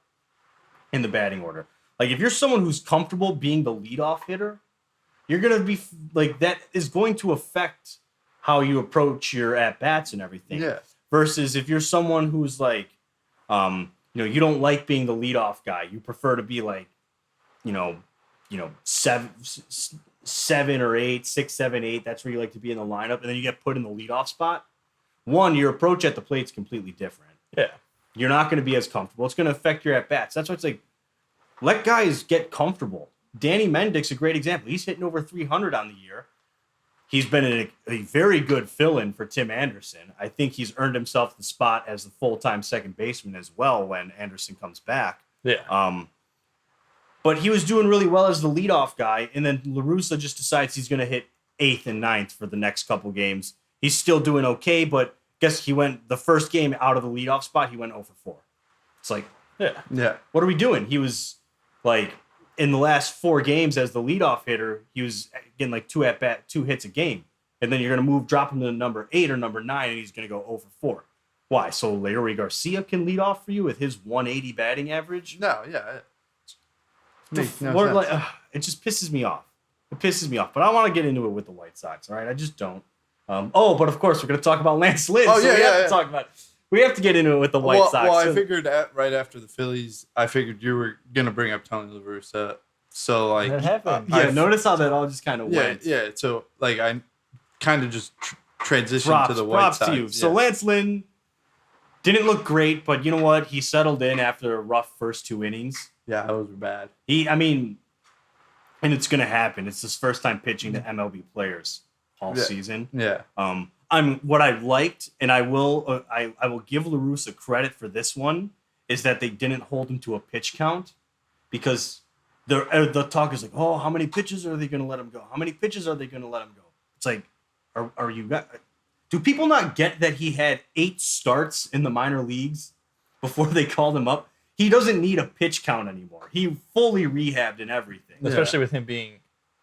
in the batting order. Like, if you're someone who's comfortable being the leadoff hitter, you're going to be like, that is going to affect how you approach your at-bats and everything. Yeah. Versus if you're someone who's like, you don't like being the leadoff guy. You prefer to be like, 7 or 8, 6, 7, 8. That's where you like to be in the lineup. And then you get put in the leadoff spot. One, your approach at the plate's completely different. Yeah. You're not going to be as comfortable. It's going to affect your at-bats. That's why it's like, let guys get comfortable. Danny Mendick's a great example. He's hitting over 300 on the year. He's been a very good fill-in for Tim Anderson. I think he's earned himself the spot as the full-time second baseman as well when Anderson comes back. Yeah. But he was doing really well as the leadoff guy, and then La Russa just decides he's going to hit 8th and 9th for the next couple games. He's still doing okay, but guess he went the first game out of the leadoff spot, he went 0 for 4. It's like, Yeah. what are we doing? He was like, in the last 4 games as the leadoff hitter, he was getting like 2 hits a game. And then you're going to drop him to number 8 or number 9, and he's going to go 0 for 4. Why? So Larry Garcia can lead off for you with his 180 batting average? No, yeah. Makes no sense. It just pisses me off. It pisses me off. But I want to get into it with the White Sox, all right? I just don't. But of course, we're going to talk about Lance Lynn. Oh, so we have to get into it with the White Sox. Well, I figured right after the Phillies, I figured you were going to bring up Tony La Russa. So, like... That happened. Notice how that all just kind of went. Yeah, so, like, I kind of just transitioned to the White Sox. To you. So, Lance Lynn didn't look great, but you know what? He settled in after a rough first 2 innings. Yeah, those were bad. And it's going to happen. It's his first time pitching to MLB players all season. Yeah. What I liked, and I will give La Russa credit for this one, is that they didn't hold him to a pitch count, because the talk is like, oh, how many pitches are they going to let him go? How many pitches are they going to let him go? It's like, do people not get that he had 8 starts in the minor leagues before they called him up? He doesn't need a pitch count anymore. He fully rehabbed and everything. Especially with him being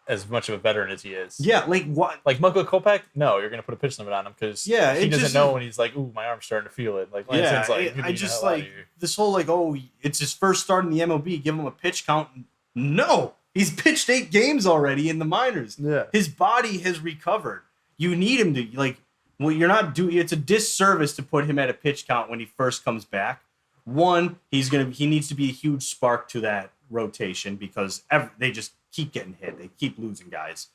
as much of a veteran as he is. Yeah, like what? Like Michael Kopech? No, you're going to put a pitch limit on him because he doesn't know when he's like, ooh, my arm's starting to feel it. Like, Lanson's I just like this whole like, oh, it's his first start in the MLB. Give him a pitch count. No, he's pitched 8 games already in the minors. Yeah, his body has recovered. You need him to you're not doing. It's a disservice to put him at a pitch count when he first comes back. One, he needs to be a huge spark to that rotation because they just keep getting hit. They keep losing guys.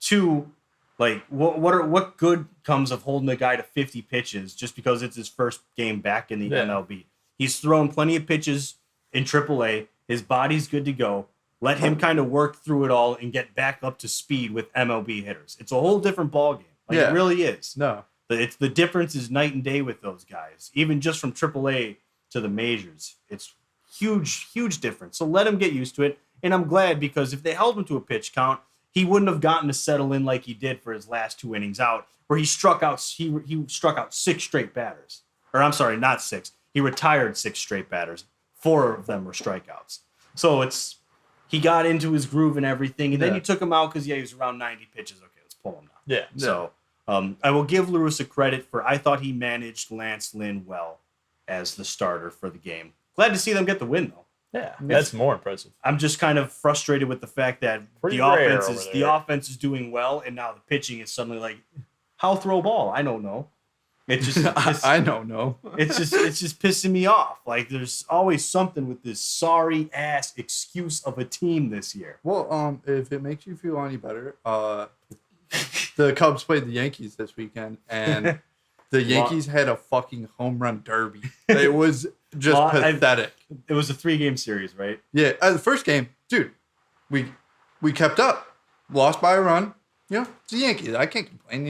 2, like what good comes of holding a guy to 50 pitches just because it's his first game back in the MLB? He's thrown plenty of pitches in AAA. His body's good to go. Let him kind of work through it all and get back up to speed with MLB hitters. It's a whole different ballgame. It really is. No. The difference is night and day with those guys. Even just from AAA to the majors, it's huge difference. So let him get used to it. And I'm glad, because if they held him to a pitch count, he wouldn't have gotten to settle in like he did for his last 2 innings out, where he struck out 6 straight batters. Or I'm sorry, not 6. He retired 6 straight batters. 4 of them were strikeouts. So he got into his groove and everything, and then you took him out because he was around 90 pitches. Okay, let's pull him now. Yeah. So I will give La Russa credit I thought he managed Lance Lynn well as the starter for the game. Glad to see them get the win, though. Yeah, that's more impressive. I'm just kind of frustrated with the fact that Pretty the rare offense over is there. the offense is doing well, and now the pitching is suddenly like, how throw ball? I don't know. It just I don't know. it's just pissing me off. Like there's always something with this sorry ass excuse of a team this year. Well, if it makes you feel any better, the Cubs played the Yankees this weekend, and the Yankees had a fucking home run derby. It was just pathetic. It was a 3-game series, right? Yeah, the first game, dude, we kept up, lost by a run. You know, it's the Yankees. I can't complain.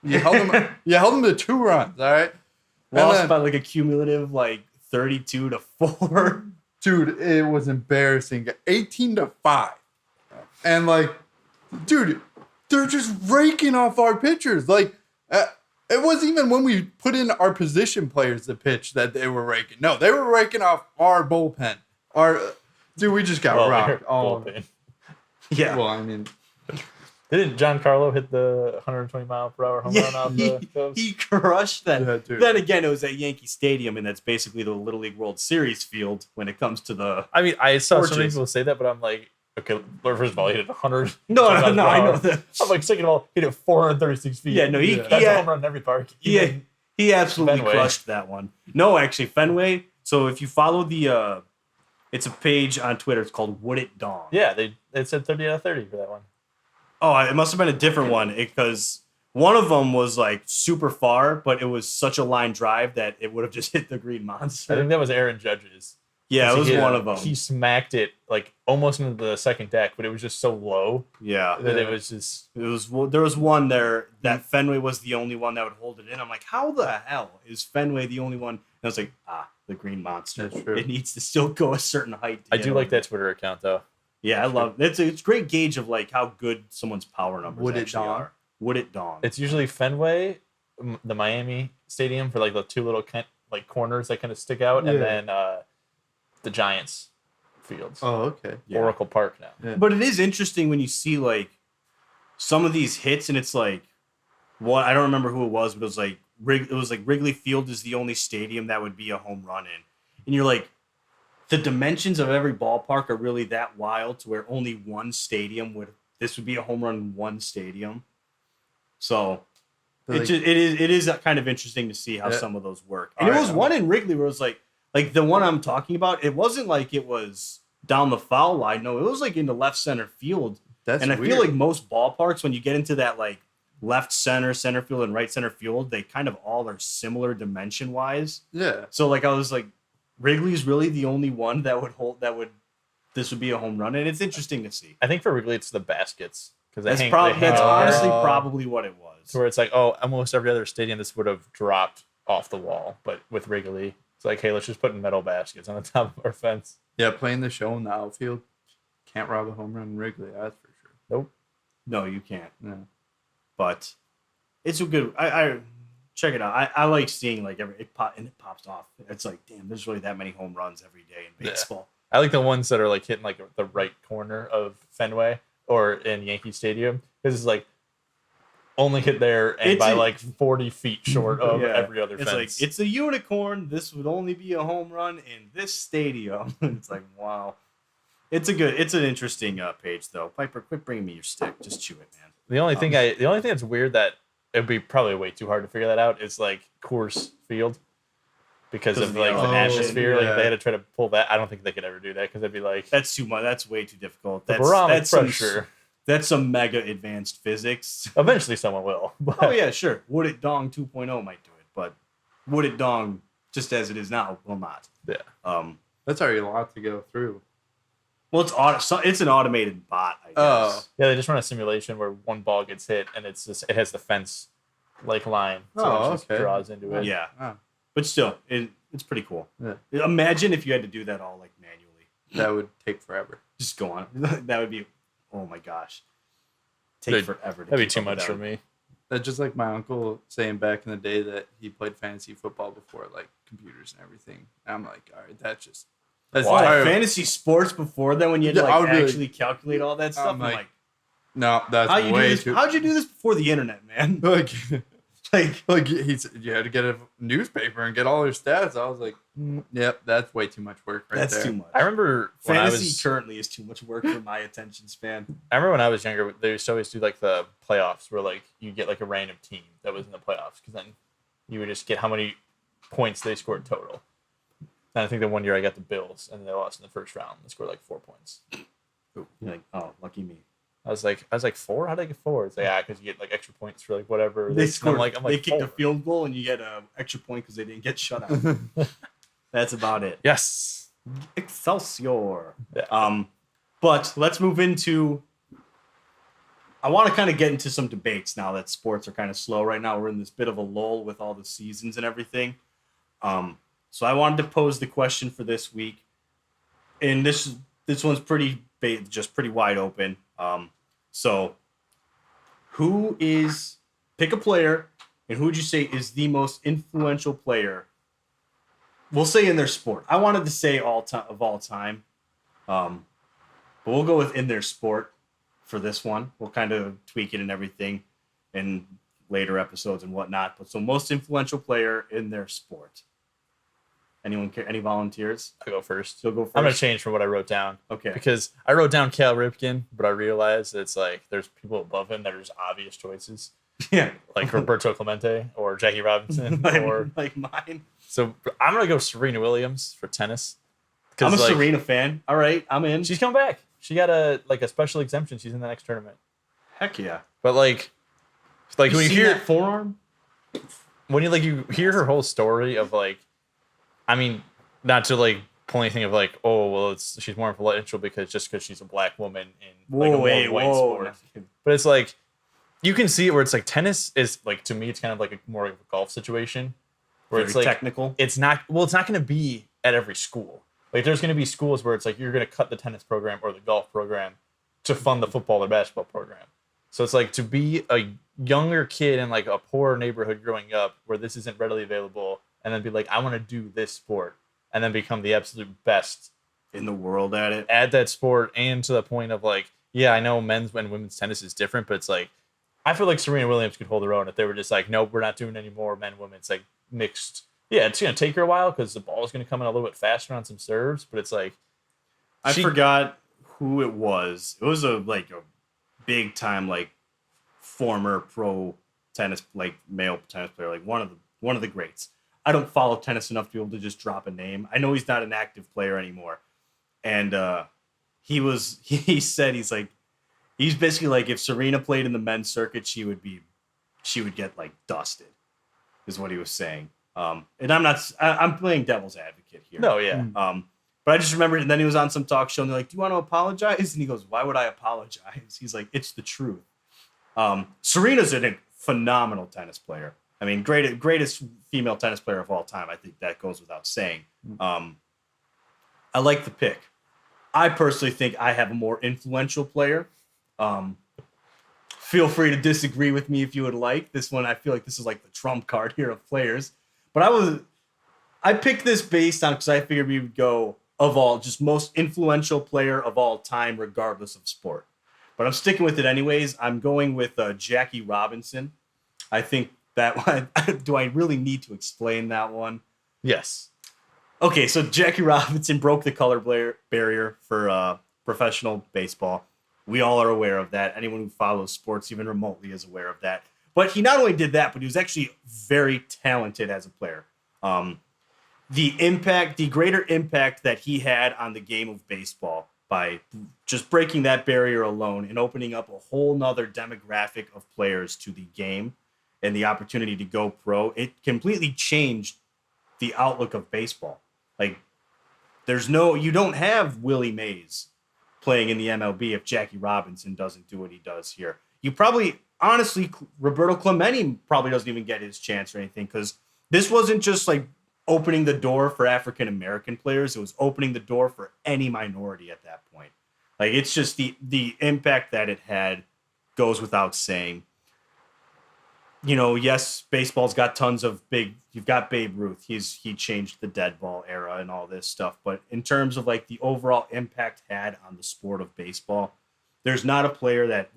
You held them. You held them to 2 runs. All right, Lost by like a cumulative like 32-4. Dude, it was embarrassing. 18-5, and like, dude, they're just raking off our pitchers. Like, it wasn't even when we put in our position players to pitch that they were raking. No, they were raking off our bullpen. Dude, we just got rocked. Bullpen. Yeah. Well, I mean, Didn't Giancarlo hit the 120-mile-per-hour home run off the Cubs? He crushed that. Yeah, dude. Then again, it was at Yankee Stadium, and that's basically the Little League World Series field when it comes to the. I mean, I saw so many Torches. people say that, but I'm like, okay, first of all, he hit 100. No, I know that. I'm like, second of all, he hit 436 feet. Yeah, no, That's a home run in every park. He absolutely Fenway. crushed that one. No, actually, Fenway. So if you follow the, it's a page on Twitter. It's called Would It Dong. Yeah, they said 30 out of 30 for that one. Oh, it must have been a different one because one of them was like super far, but it was such a line drive that it would have just hit the green monster. I think that was Aaron Judge's. Yeah, it was one of them. He smacked it like almost into the second deck, but it was just so low Yeah, that it was just. it was. There was one there that Fenway was the only one that would hold it in. I'm like, how the hell is Fenway the only one? And I was like, the green monster. That's true. It needs to still go a certain height. I do like that Twitter account though. Yeah, I love it. It's a great gauge of like how good someone's power numbers Would it actually dong? are. Would it dong? It's usually Fenway, the Miami Stadium for like the 2 little like corners that kind of stick out, Yeah. and then the Giants fields. oh, okay. Yeah. Oracle Park now. Yeah. But it is interesting when you see like some of these hits, and it's like, what I don't remember who it was, but it was like Wrigley Field is the only stadium that would be a home run in, and you're like, the dimensions of every ballpark are really that wild to where only one stadium would be a home run in one stadium. So Like, it is kind of interesting to see how Yeah. some of those work. And it was Alright. one in Wrigley where it was like the one I'm talking about. It wasn't like it was down the foul line. No, it was like in the left center field. that's And I weird. feel like most ballparks, when you get into that like left center field, and right center field, they kind of all are similar dimension wise. yeah. So like I was like, Wrigley's really the only one that would this would be a home run, and it's interesting to see. I think for Wrigley it's the baskets because That's hang that's over honestly Oh. probably what it was. to where it's like, oh, almost every other stadium this would have dropped off the wall, but with Wrigley it's like, hey, let's just put metal baskets on the top of our fence. Yeah, playing the show in the outfield. Can't rob a home run in Wrigley, that's for sure. Nope. No, you can't. No. But it's a good. I check it out. I like seeing like it pops off. It's like, damn, there's really that many home runs every day in Yeah. baseball. I like the ones that are like hitting like the right corner of Fenway or in Yankee Stadium. This is like only hit there and by like 40 feet short of Yeah. every other It's fence. like it's a unicorn. This would only be a home run in this stadium. It's like, wow. It's an interesting page though. Piper, quit bringing me your stick. Just chew it, man. the only thing that's weird that it'd be probably way too hard to figure that out is like Coors Field because of like the atmosphere. Like if they had to try to pull that, I don't think they could ever do that because it'd be like That's too much. That's way too difficult. the That's barometric some pressure. That's some mega advanced physics. Eventually, someone will. But Oh yeah, sure. Would it dong 2.0 might do it, but would it dong just as it is now will not. yeah. That's already a lot to go through. Well, it's an automated bot, I guess. Oh. Yeah, they just run a simulation where one ball gets hit and it has the fence like line, so Oh, it just okay. draws into it. Yeah, Oh, but still, it's pretty cool. Yeah. Imagine if you had to do that all like manually. that would take forever. Just go on. That would be, oh my gosh, take That'd- forever. To That'd be keep too up with much for that. me. That's just like my uncle saying back in the day that he played fantasy football before like computers and everything. I'm like, all right, that's Why? tired. Fantasy sports before then when you had to Yeah, I would like be actually calculate all that stuff. I'm like, like, No, that's how you do way this? too. How'd you do this before the internet, man? Like, Like you had to get a newspaper and get all their stats. I was like, yep, that's way too much work right that's there. too much. I remember Fantasy currently is too much work for my attention span. I remember when I was younger, they used to always do like the playoffs where like you get like a random team that was in the playoffs because then you would just get how many points they scored total. And I think the one year I got the Bills and they lost in the first round. They scored like 4 points. You're like, oh, lucky me. I was like 4? How did I get 4? It's like, yeah, because you get like extra points for like whatever. They I'm scored, like, they kicked 4. a field goal and you get an extra point because they didn't get shut out. That's about it. Yes. Excelsior. Yeah. But let's move into. I want to kind of get into some debates now that sports are kind of slow right now. We're in this bit of a lull with all the seasons and everything. So I wanted to pose the question for this week, and this one's pretty wide open. So who is pick a player, and who would you say is the most influential player? We'll say in their sport. I wanted to say all time, but we'll go with in their sport for this one. We'll kind of tweak it and everything in later episodes and whatnot. But so most influential player in their sport. Anyone care? Any volunteers? I'll go first. You'll go first. I'm going to change from what I wrote down. Okay. Because I wrote down Cal Ripken, but I realized it's like there's people above him that are just obvious choices. Yeah. Like Roberto Clemente or Jackie Robinson or like mine. So I'm going to go Serena Williams for tennis. I'm a like, Serena fan. All right, I'm in. She's coming back. She got a special exemption. She's in the next tournament. Heck yeah. But like when you hear that forearm, when you hear her whole story of like, I mean, not to like pull anything of like, oh well, she's more influential because she's a black woman in like a more white sport. But it's like you can see it where it's like tennis is like, to me it's kind of like more of a golf situation where very it's like technical. It's not going to be at every school. Like there's going to be schools where it's like you're going to cut the tennis program or the golf program to fund the football or basketball program. So it's like to be a younger kid in like a poor neighborhood growing up where this isn't readily available, and then be like, I want to do this sport, and then become the absolute best in the world at that sport, and to the point of like, yeah, I know men's and women's tennis is different, but it's like I feel like Serena Williams could hold her own if they were just like, nope, we're not doing any more men, women. It's like mixed. Yeah, it's going to take her a while because the ball is going to come in a little bit faster on some serves, but it's like I forgot who it was. It was a big time like former pro tennis male tennis player, like one of the greats. I don't follow tennis enough to be able to just drop a name. I know he's not an active player anymore, and he said he's basically like if Serena played in the men's circuit, she would get like dusted, is what he was saying. And I'm playing devil's advocate here. no, yeah. But I just remember, and then he was on some talk show, and they're like, "Do you want to apologize?" And he goes, "Why would I apologize?" He's like, "It's the truth." Serena's a phenomenal tennis player. I mean, greatest female tennis player of all time. I think that goes without saying. I like the pick. I personally think I have a more influential player. Feel free to disagree with me if you would like. This one, I feel like this is like the trump card here of players. But I picked this based on because I figured we would go of all, just most influential player of all time, regardless of sport. But I'm sticking with it anyways. I'm going with Jackie Robinson. I think that one. Do I really need to explain that one? Yes. Okay, so Jackie Robinson broke the color barrier for professional baseball. We all are aware of that. Anyone who follows sports even remotely is aware of that. But he not only did that, but he was actually very talented as a player. The greater impact that he had on the game of baseball by just breaking that barrier alone and opening up a whole nother demographic of players to the game and the opportunity to go pro, it completely changed the outlook of baseball. Like, you don't have Willie Mays playing in the MLB if Jackie Robinson doesn't do what he does here. Honestly, Roberto Clemente probably doesn't even get his chance or anything, because this wasn't just like opening the door for African American players. It was opening the door for any minority at that point. Like, it's just the impact that it had goes without saying. You know, yes, baseball's got tons of you've got Babe Ruth. He changed the dead ball era and all this stuff. But in terms of like the overall impact had on the sport of baseball, there's not a player that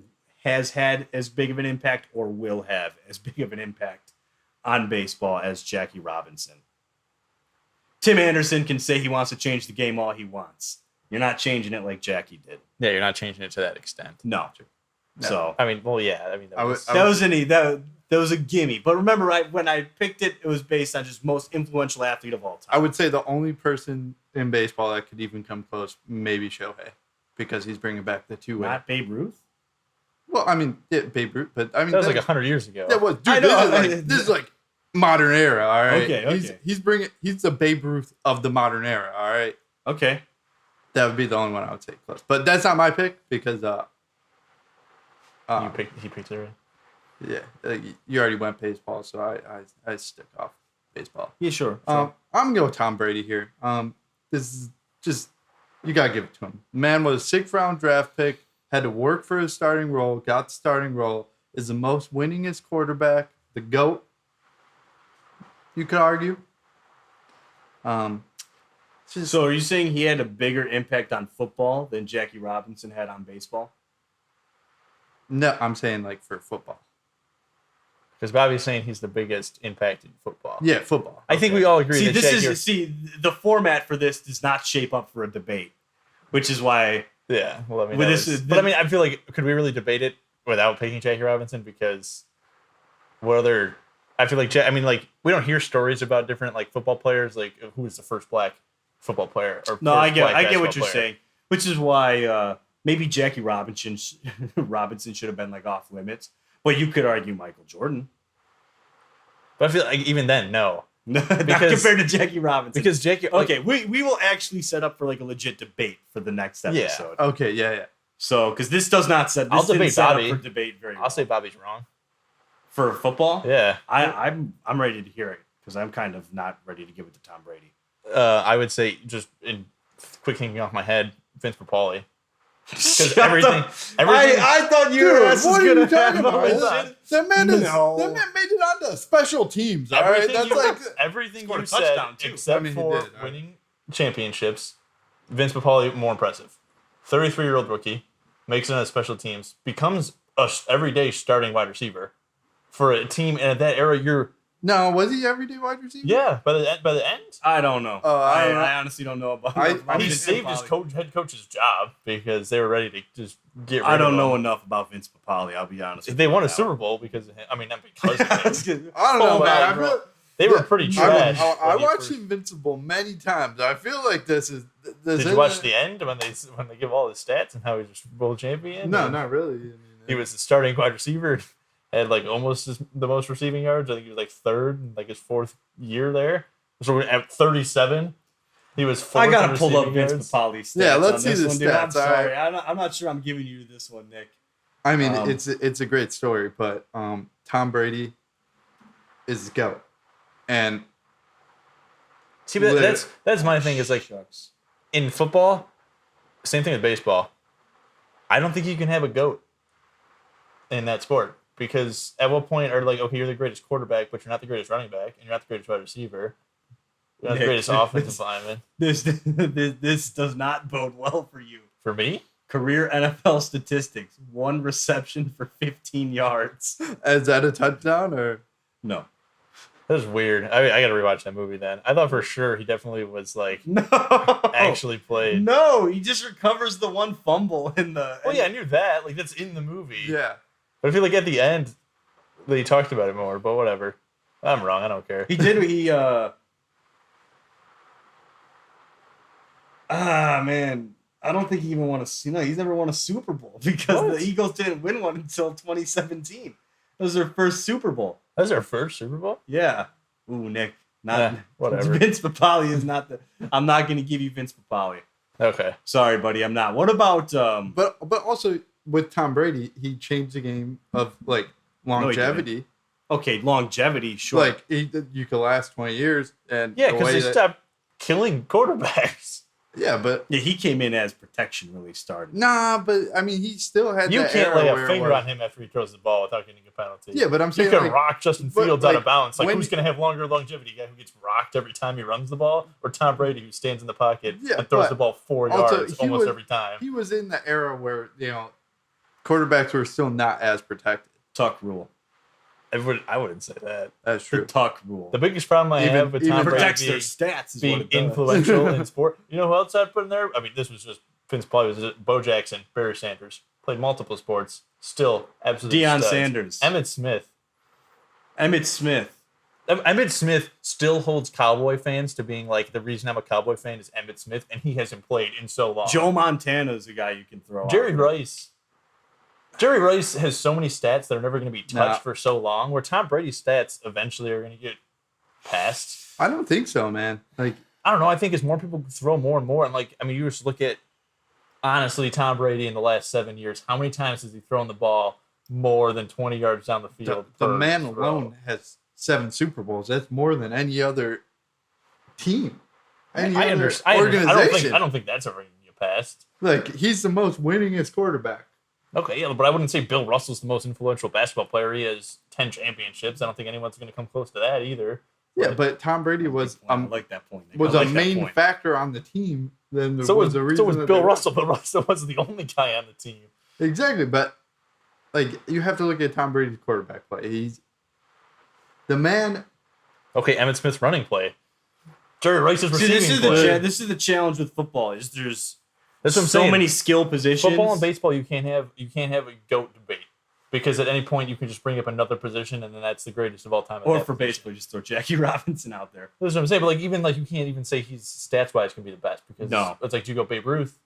has had as big of an impact or will have as big of an impact on baseball as Jackie Robinson. Tim Anderson can say he wants to change the game all he wants. You're not changing it like Jackie did. Yeah, you're not changing it to that extent. No. No. So I mean, well, yeah. I mean, that was, that was a gimme. But remember, when I picked it, it was based on just most influential athlete of all time. I would say the only person in baseball that could even come close, maybe Shohei, because he's bringing back the two-way. Not Babe Ruth. Well, I mean, yeah, Babe Ruth, but I mean that was like 100 years ago. That was, dude. I know. This is like modern era. All right. Okay. He's the Babe Ruth of the modern era. All right. Okay. That would be the only one I would say close, but that's not my pick because He picked it. yeah, you already went baseball, so I stick off baseball. Yeah, sure. I'm gonna go with Tom Brady here. This is just, you gotta give it to him. Man was a 6th round draft pick, had to work for his starting role, got the starting role, is the most winningest quarterback, the GOAT. You could argue. So are you saying he had a bigger impact on football than Jackie Robinson had on baseball? No, I'm saying like for football. Because Bobby's saying he's the biggest impact in football. Yeah, football. I think we all agree. See, that the format for this does not shape up for a debate, which is why. Yeah, well, I mean, But I mean, I feel like could we really debate it without picking Jackie Robinson? Because what other? I feel like we don't hear stories about different like football players, like who was the first black football player. Or no, I get what you're player. saying, which is why maybe Jackie Robinson should have been like off limits, but you could argue Michael Jordan. But I feel like even then, no. Not compared to Jackie Robinson. Because Jackie... Okay, we will actually set up for like a legit debate for the next episode. Yeah. Okay, yeah. So, because this does not set... I'll This didn't debate set Bobby. up for debate very well. I'll say Bobby's wrong. For football? Yeah. I'm ready to hear it, because I'm kind of not ready to give it to Tom Brady. I would say, just in quick thinking off my head, Vince Papale. Because Shut everything. I thought your ass was going to have That man made it onto special teams. All right, that's like everything scored you a said, touchdown, too. except I mean, he for did, winning championships. Vince Papale more impressive. 33-year-old rookie makes it on special teams, becomes a everyday starting wide receiver for a team, and at that era, you're. No, was he everyday wide receiver? Yeah, by the end. I don't know. I honestly don't know about He saved his head coach's job because they were ready to just get rid of him. I don't know enough about Vince Papale, I'll be honest with you. They won a Super Bowl because of him. I mean, not because of him. I don't know, man. bro. They were pretty trash. I watched Invincible many times. I feel like this is. Did you watch the end when they give all his stats and how he's just world champion? No, not really. I mean, he was the starting wide receiver. Had like almost the most receiving yards. I think he was like third in like his 4th year there. So at 37, he was 4th. I gotta pull up Vince Papale's stats. Yeah, let's see the one, dude. I'm stats. sorry, I'm not sure I'm giving you this one, Nick. I mean, it's a great story, but Tom Brady is the GOAT. And see, but that's my thing. Is like Shucks. In football, same thing with baseball. I don't think you can have a GOAT in that sport. Because at what point are like, okay, you're the greatest quarterback, but you're not the greatest running back, and you're not the greatest wide receiver. You're not the greatest offensive lineman. This does not bode well for you. For me? Career NFL statistics: 1 reception for 15 yards. is that a touchdown or No. That was weird. I got to rewatch that movie then. I thought for sure he definitely was like No. actually played. No, he just recovers the 1 fumble in the. Well, yeah, I knew that. Like that's in the movie. yeah? But I feel like at the end they talked about it more. But whatever. I'm wrong. I don't care. He did. Man. I don't think he even won he's never won a Super Bowl because the Eagles didn't win one until 2017. That was their first Super Bowl. That was our first Super Bowl? Yeah. Ooh, Nick. Whatever. Vince Papale is not the. I'm not going to give you Vince Papale. Okay. Sorry, buddy. I'm not. What about? But also with Tom Brady, he changed the game of like longevity. Okay, longevity. Sure. Like you could last 20 years, and yeah, because they stopped killing quarterbacks. Yeah, but he came in as protection really started. Nah, but I mean, he still had. You that can't era lay a where finger on him after he throws the ball without getting a penalty. Yeah, but I'm saying you can like, rock Justin Fields out of bounds. Like when who's going to have longer longevity? A guy who gets rocked every time he runs the ball, or Tom Brady who stands in the pocket and throws the ball 4 yards almost every time? He was in the era where quarterbacks were still not as protected. Tuck rule. I wouldn't say that. That's The true. tuck rule. The biggest problem I have with Tom Brady protects their stats is what being it does. influential in sport. You know who else I'd put in there? I mean, this was just Vince Paul, was Bo Jackson, Barry Sanders, played multiple sports, still absolutely Deion studs. Sanders. Emmitt Smith. Emmitt Smith still holds Cowboy fans to being like, the reason I'm a Cowboy fan is Emmitt Smith, and he hasn't played in so long. Joe Montana is a guy you can throw Jerry out. Rice. Jerry Rice has so many stats that are never going to be touched for so long, where Tom Brady's stats eventually are going to get passed. I don't think so, man. Like, I don't know. I think as more people throw more and more, and like, I mean, you just look at, honestly, Tom Brady in the last 7 years, how many times has he thrown the ball more than 20 yards down the field? the per man throw? alone has 7 Super Bowls. That's more than any other team. Any I other understand. organization. I don't think that's ever going to get passed. Like, he's the most winningest quarterback. Okay, yeah, but I wouldn't say Bill Russell's the most influential basketball player. He has 10 championships. I don't think anyone's going to come close to that either. Yeah, but Tom Brady was I like that point. Nick. was I a like that main point. factor on the team. Then So was the reason that Bill they- Russell, but Russell wasn't the only guy on the team. Exactly, but like, you have to look at Tom Brady's quarterback play. He's the man. Okay, Emmitt Smith's running play. Jerry Rice's See, receiving play. this is the challenge with football. Is there's That's what I'm so saying. many skill positions. Football and baseball, you can't have a GOAT debate because at any point you can just bring up another position and then that's the greatest of all time. at Or that for position. baseball, just throw Jackie Robinson out there. That's what I'm saying. But like even like you can't even say he's stats wise can be the best because No. it's like, do you go Babe Ruth?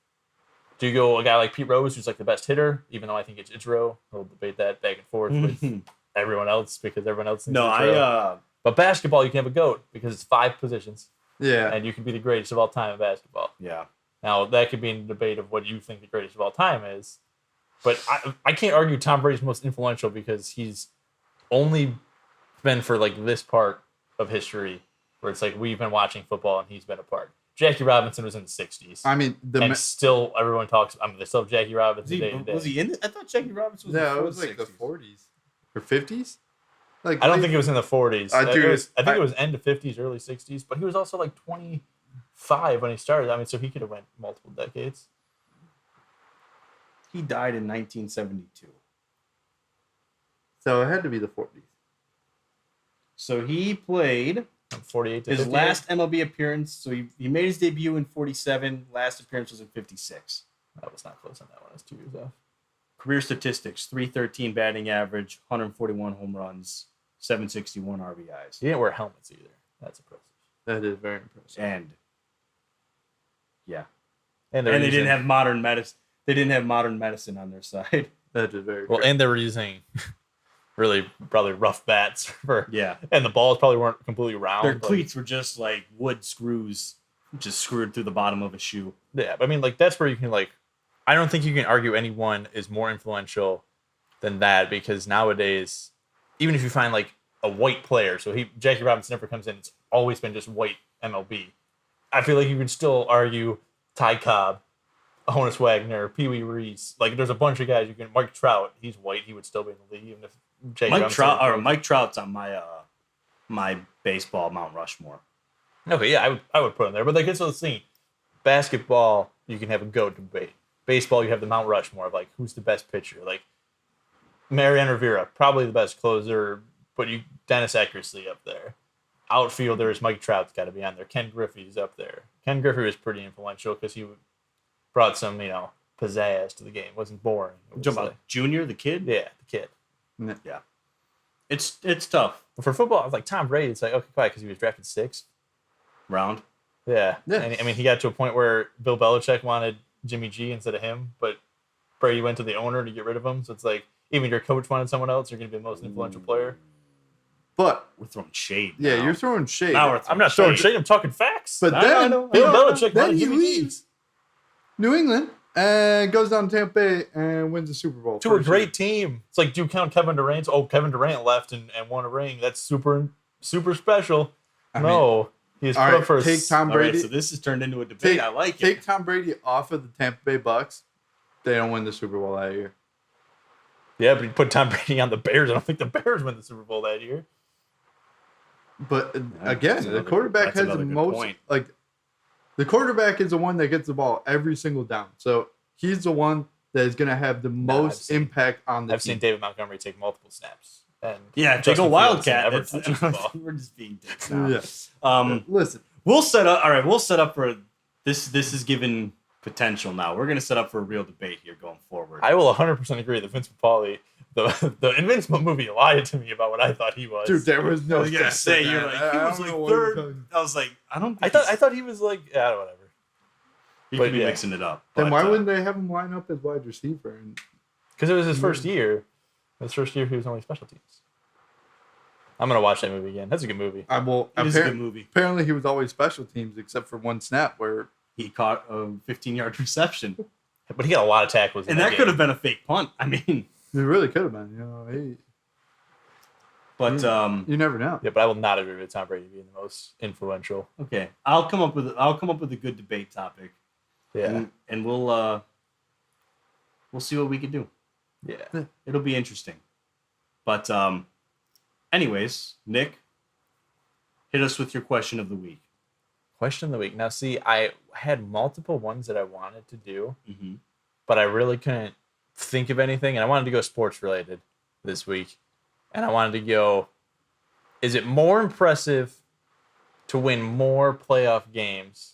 Do you go a guy like Pete Rose who's like the best hitter? Even though I think it's Ichiro, we'll debate that back and forth with everyone else because everyone else. Thinks No, Ichiro. But basketball, you can have a GOAT because it's 5 positions Yeah, and you can be the greatest of all time in basketball. yeah. Now, that could be in a debate of what you think the greatest of all time is. But I can't argue Tom Brady's most influential because he's only been for like this part of history where it's like we've been watching football and he's been a part. Jackie Robinson was in the 60s. I mean and still everyone talks. I mean, they still have Jackie Robinson day to day. Was he in it? I thought Jackie Robinson was no, before it was like the 60s. 40s or 50s. Like, I don't think it was in the 40s. I do- I think it was end of 50s, early 60s. But he was also like 25 when he started. I mean, so he could have went multiple decades. He died in 1972. so. It had to be the 40s. So he played From 48 to his 58. last MLB appearance. So he made his debut in 47. Last appearance was in 56. That was not close on that one. That's 2 years off. Career statistics: 313 batting average, 141 home runs, 761 RBIs, He didn't wear helmets either. That's impressive. That is very impressive. and yeah, And and they didn't have modern medicine. They didn't have modern medicine on their side. That is very well, great. and they were using really probably rough bats for Yeah, and the balls probably weren't completely round. their but- cleats were just like wood screws, just screwed through the bottom of a shoe. Yeah, but I mean, like that's where you can like. I don't think you can argue anyone is more influential than that because nowadays, even if you find like a white player, so Jackie Robinson never comes in. It's always been just white MLB. I feel like you could still argue Ty Cobb, Honus Wagner, Pee Wee Reese. Like there's a bunch of guys you can. Mike Trout, he's white. He would still be in the league even if Jackie Robinson. Mike Trout's on my baseball Mount Rushmore. Okay, yeah, I would put him there. But like it's the thing. Basketball, you can have a GOAT debate. Baseball, you have the Mount Rushmore of like who's the best pitcher. Like Mariano Rivera, probably the best closer, but Dennis Eckersley up there. Outfielders, Mike Trout's got to be on there. Ken Griffey's up there. Ken Griffey was pretty influential because he brought some, pizzazz to the game. It wasn't boring. It was You talking about Junior, the kid? yeah, the kid. Yeah. It's tough. But for football, it's like Tom Brady. It's like okay, quiet because he was drafted 6th. Round. Yeah. Yeah. And I mean, he got to a point where Bill Belichick wanted Jimmy G instead of him, but Brady went to the owner to get rid of him. So it's like, even your coach wanted someone else, you're going to be the most influential player. But We're throwing shade. yeah, now. you're throwing shade. Now we're I'm not throwing shade. shade. I'm talking facts. But I then know. Bill Belichick then wanted he Jimmy G. leaves New England and goes down to Tampa Bay and wins the Super Bowl. To a First great year. team. It's like, do you count Kevin Durant? Oh, Kevin Durant left and won a ring. That's super special. No. He's All put right, up for take Tom All right, Brady. so this has turned into a debate. I like it. Take Tom Brady off of the Tampa Bay Bucks. They don't win the Super Bowl that year. Yeah, but you put Tom Brady on the Bears. I don't think the Bears win the Super Bowl that year. But that's again, the another- quarterback that's has the another good most point. like the quarterback is the one that gets the ball every single down. So he's the one that is going to have the most seen- impact on the I've team. seen David Montgomery take multiple snaps And Yeah, if they Justin go Fields Wildcat, never touches the ball. we're just being dicks now. Yeah. Listen, We'll set up. All right, we'll set up for this. This is given potential now. We're gonna set up for a real debate here going forward. I will 100% agree that Vince Papale, the Invincible movie, lied to me about what I thought he was. dude, there was no. I was gonna stats say in you're that. like he I was don't like know what you're third. talking- I was like, I don't. Think I thought he was like, yeah, whatever. you but could be yeah. mixing it up. Then but, why wouldn't they have him line up as wide receiver? And Because it was his first year. His first year, he was only special teams. I'm gonna watch that movie again. That's a good movie. I will. It is a good movie. Apparently, he was always special teams except for one snap where He caught a 15-yard reception, But he got a lot of tackles. and that could have been a fake punt. I mean, it really could have been. You know, hey, but you never know. Yeah, but I will not agree with Tom Brady being the most influential. okay, I'll come up with a good debate topic, Yeah. and we'll see what we can do. Yeah. It'll be interesting. But anyways, Nick, hit us with your question of the week. Question of the week. Now, see, I had multiple ones that I wanted to do, Mm-hmm. but I really couldn't think of anything. And I wanted to go sports related this week. And I wanted to go, is it more impressive to win more playoff games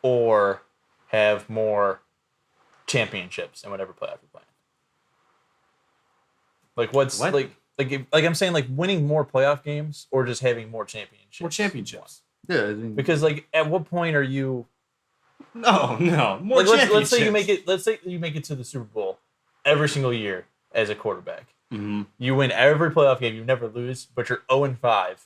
or have more championships in whatever playoff you're playing? Like, what's What? like I'm saying, like winning more playoff games or just having more championships? More championships. Yeah, I think- Because like, at what point are you? No, more Like, championships. let's say you make it. Let's say you make it to the Super Bowl every single year as a quarterback. Mm-hmm. You win every playoff game. You never lose, but you're 0-5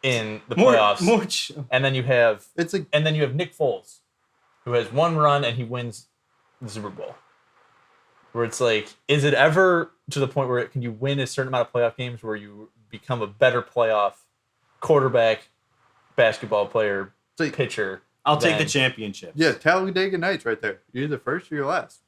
in the More, playoffs. And then you have it's like Nick Foles, who has one run and he wins the Super Bowl. Where it's like, is it ever to the point where can you win a certain amount of playoff games where you become a better playoff quarterback, basketball player, like- pitcher? I'll take the than- championship. yeah, Talladega Nights right there. You're either first or you're last.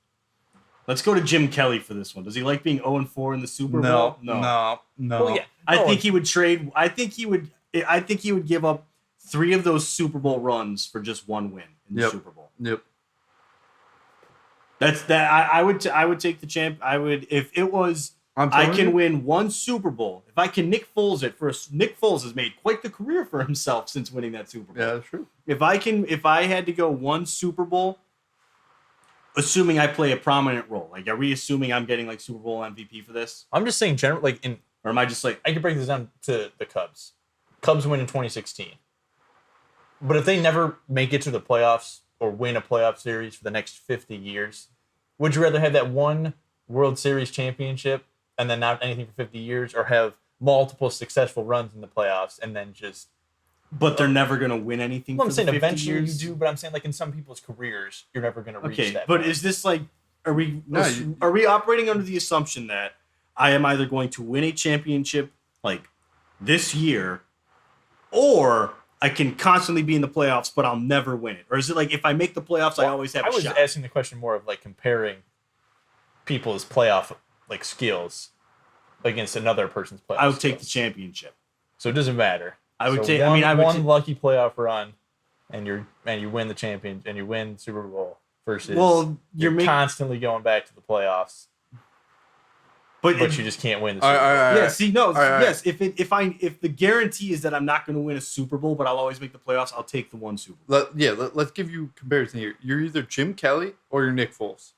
Let's go to Jim Kelly for this one. Does he like being 0-4 in the Super Bowl? No. Well, yeah. I No, think he would trade. I think he would give up 3 of those Super Bowl runs for just one win in the Yep. Super Bowl. Yep. That's that. I would take the champ. I would if it was. I'm I telling can you, win one Super Bowl if I can Nick Foles it first. Nick Foles has made quite the career for himself since winning that Super Bowl. Yeah, that's true. If I had to go one Super Bowl, assuming I play a prominent role, like are we assuming I'm getting like Super Bowl MVP for this, I'm just saying, general, like in or am I just like I could break this down to the Cubs. Cubs win in 2016. But if they never make it to the playoffs or win a playoff series for the next 50 years, would you rather have that one World Series championship and then not anything for 50 years, or have multiple successful runs in the playoffs and then just... but they're never gonna win anything. Well, for I'm saying the 50 eventually years? you do, but I'm saying like in some people's careers, you're never going to reach Okay, that but point. is this like are we No, are we operating under the assumption that I am either going to win a championship like this year, or I can constantly be in the playoffs, but I'll never win it? Or is it like if I make the playoffs, I always have I a was shot? asking the question more of like comparing people's playoff like skills against another person's playoff I would take the skills. championship. So it doesn't matter. I would So take. One, I mean, I would. one lucky playoff run, and you win the champion and you win Super Bowl versus Well, you're making. constantly going back to the playoffs, But but you just can't win the Super All right, Bowl. all right, yeah. See, no. right. Yes. If the guarantee is that I'm not going to win a Super Bowl, but I'll always make the playoffs, I'll take the one Super Bowl. Let's give you comparison here. You're either Jim Kelly or you're Nick Foles.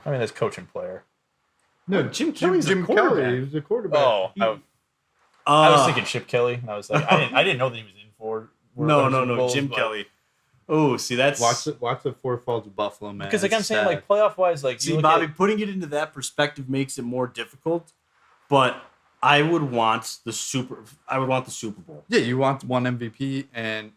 I mean, that's coach and player. No, Jim Kelly's a Jim quarterback. Kelly. He was a quarterback. Oh, He- I was thinking Chip Kelly, and I was like, I didn't know that he was in for. No. Jim Kelly. Oh, see, that's watch the Four Falls of Buffalo, man. Because like I'm It's saying, sad. like playoff wise, like you See, look Bobby, at- putting it into that perspective makes it more difficult. But I would want the Super Bowl. yeah, you want one MVP, and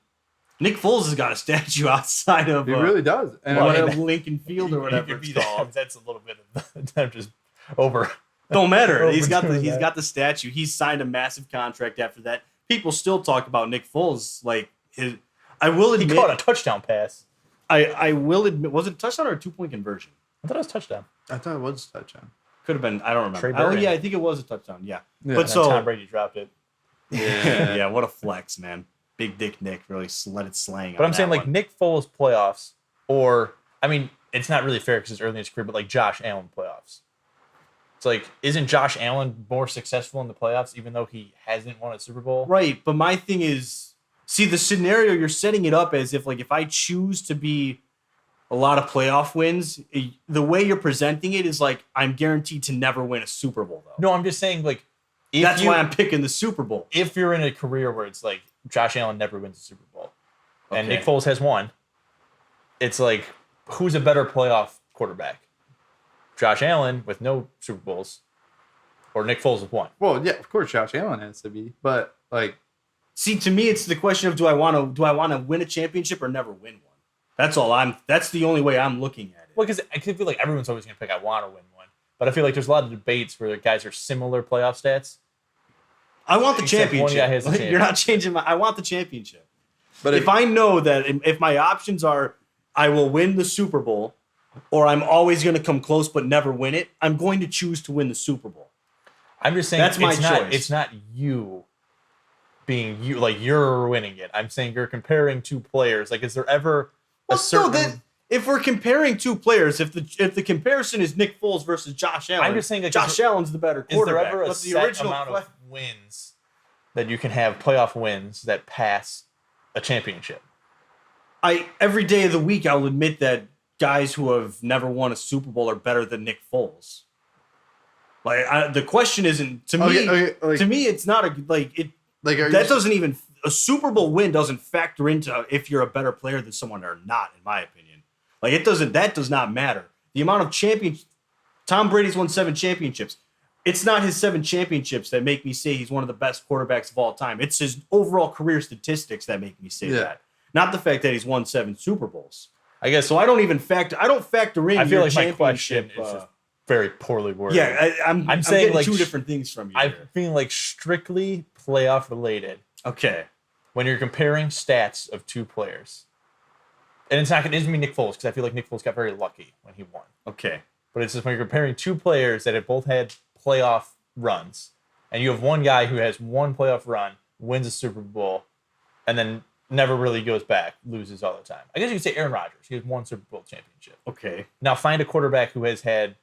Nick Foles has got a statue outside of he really does. And Well, I I mean, Lincoln Field or you whatever could it's be that, called. That's a little bit of them just over. Don't matter. He's got Overdoing that. the statue. He's signed a massive contract after that. People still talk about Nick Foles. Like his, I will He admit, caught a touchdown pass. I will admit, was it a touchdown or a 2-point conversion? I thought it was touchdown. I thought it was a touchdown. Could have been. I don't remember. Trey Oh Burton. yeah, I think it was a touchdown. Yeah. Yeah. But And so then Tom Brady dropped it. Yeah. yeah, what a flex, man. Big Dick Nick really let it slang. But on I'm saying that like one. Nick Foles playoffs, or I mean, it's not really fair because it's early in his career, but like Josh Allen playoffs. It's like, isn't Josh Allen more successful in the playoffs, even though he hasn't won a Super Bowl? Right, but my thing is, see, the scenario you're setting it up as if I choose to be a lot of playoff wins, the way you're presenting it is like I'm guaranteed to never win a Super Bowl, though. No, I'm just saying, like, that's why I'm picking the Super Bowl. If you're in a career where it's like Josh Allen never wins a Super Bowl, and Okay. Nick Foles has one, it's like, who's a better playoff quarterback? Josh Allen with no Super Bowls, or Nick Foles with one? Well, yeah, of course, Josh Allen has to be, but like, see, to me, it's the question of do I want to win a championship or never win one? That's the only way I'm looking at it. Well, because I feel like everyone's always going to pick I want to win one, but I feel like there's a lot of debates where the guys are similar playoff stats. I want the Except one championship. guy has the You're not changing I want the championship. but If I know that if my options are I will win the Super Bowl or I'm always going to come close but never win it, I'm going to choose to win the Super Bowl. I'm just saying That's my choice. It's not you being you, like you're winning it. I'm saying you're comparing two players. Like, is there ever a certain? If we're comparing two players, if the comparison is Nick Foles versus Josh Allen, I'm just saying, like, Josh Allen's the better Is there quarterback. ever a But the set original amount of wins that you can have, playoff wins that pass a championship? Every day of the week, I'll admit that guys who have never won a Super Bowl are better than Nick Foles. Like the question isn't to me. like, To me, it's not that doesn't even a Super Bowl win doesn't factor into if you're a better player than someone or not. In my opinion, like that does not matter. The amount of champions. Tom Brady's won 7 championships. It's not his 7 championships that make me say he's one of the best quarterbacks of all time. It's his overall career statistics that make me say that. Not the fact that he's won 7 Super Bowls. I guess So I don't factor in I feel your like my question championship. is just very poorly worded. Yeah, I'm saying, getting like, two different things from you. I'm here. feeling like strictly playoff related Okay. when you're comparing stats of two players. And it doesn't mean Nick Foles, because I feel like Nick Foles got very lucky when he won. Okay. But it's just when you're comparing two players that have both had playoff runs, and you have one guy who has one playoff run, wins a Super Bowl, and then never really goes back, loses all the time. I guess you could say Aaron Rodgers. He has one Super Bowl championship. Okay. Now find a quarterback who has had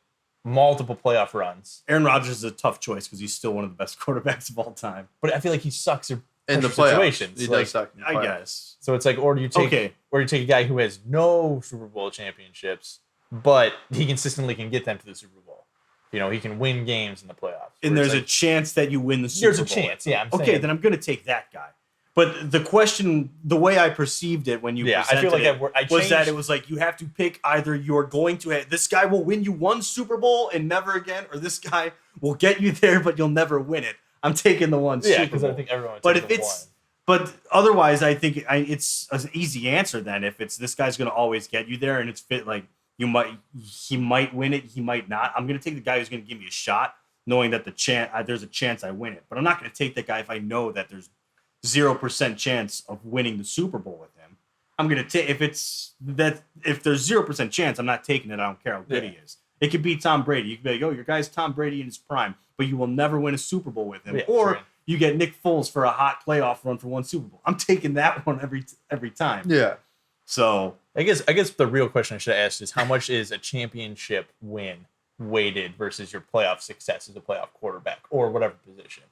multiple playoff runs. Aaron Rodgers is a tough choice because he's still one of the best quarterbacks of all time. But I feel like he sucks in in the pressure playoffs, situations. he Like, does suck. In the I playoffs. guess. So it's like, or you take a guy who has no Super Bowl championships, but he consistently can get them to the Super Bowl. You know, he can win games in the playoffs. And Where it's there's a chance that you win the Super there's Bowl. a chance, yeah. I'm Okay, saying, then I'm going to take that guy. But the question, the way I perceived it when you Yeah, I presented feel like it, I was that changed- it was like you have to pick either you're going to this guy will win you one Super Bowl and never again, or this guy will get you there but you'll never win it. I'm taking the one yeah, Super because Bowl. I think everyone. But takes if the it's one. but otherwise, I think it's an easy answer. Then if it's this guy's going to always get you there, and it's fit like he might win it, he might not. I'm going to take the guy who's going to give me a shot, knowing that there's a chance I win it. But I'm not going to take that guy if I know that there's 0% chance of winning the Super Bowl with him. I'm going to take if there's 0% chance, I'm not taking it. I don't care how good he is. It could be Tom Brady. You could be like, oh, your guy's Tom Brady in his prime, but you will never win a Super Bowl with him. Yeah, or true. you get Nick Foles for a hot playoff run for one Super Bowl. I'm taking that one every time. Yeah. So I guess the real question I should have asked is how much is a championship win weighted versus your playoff success as a playoff quarterback or whatever position?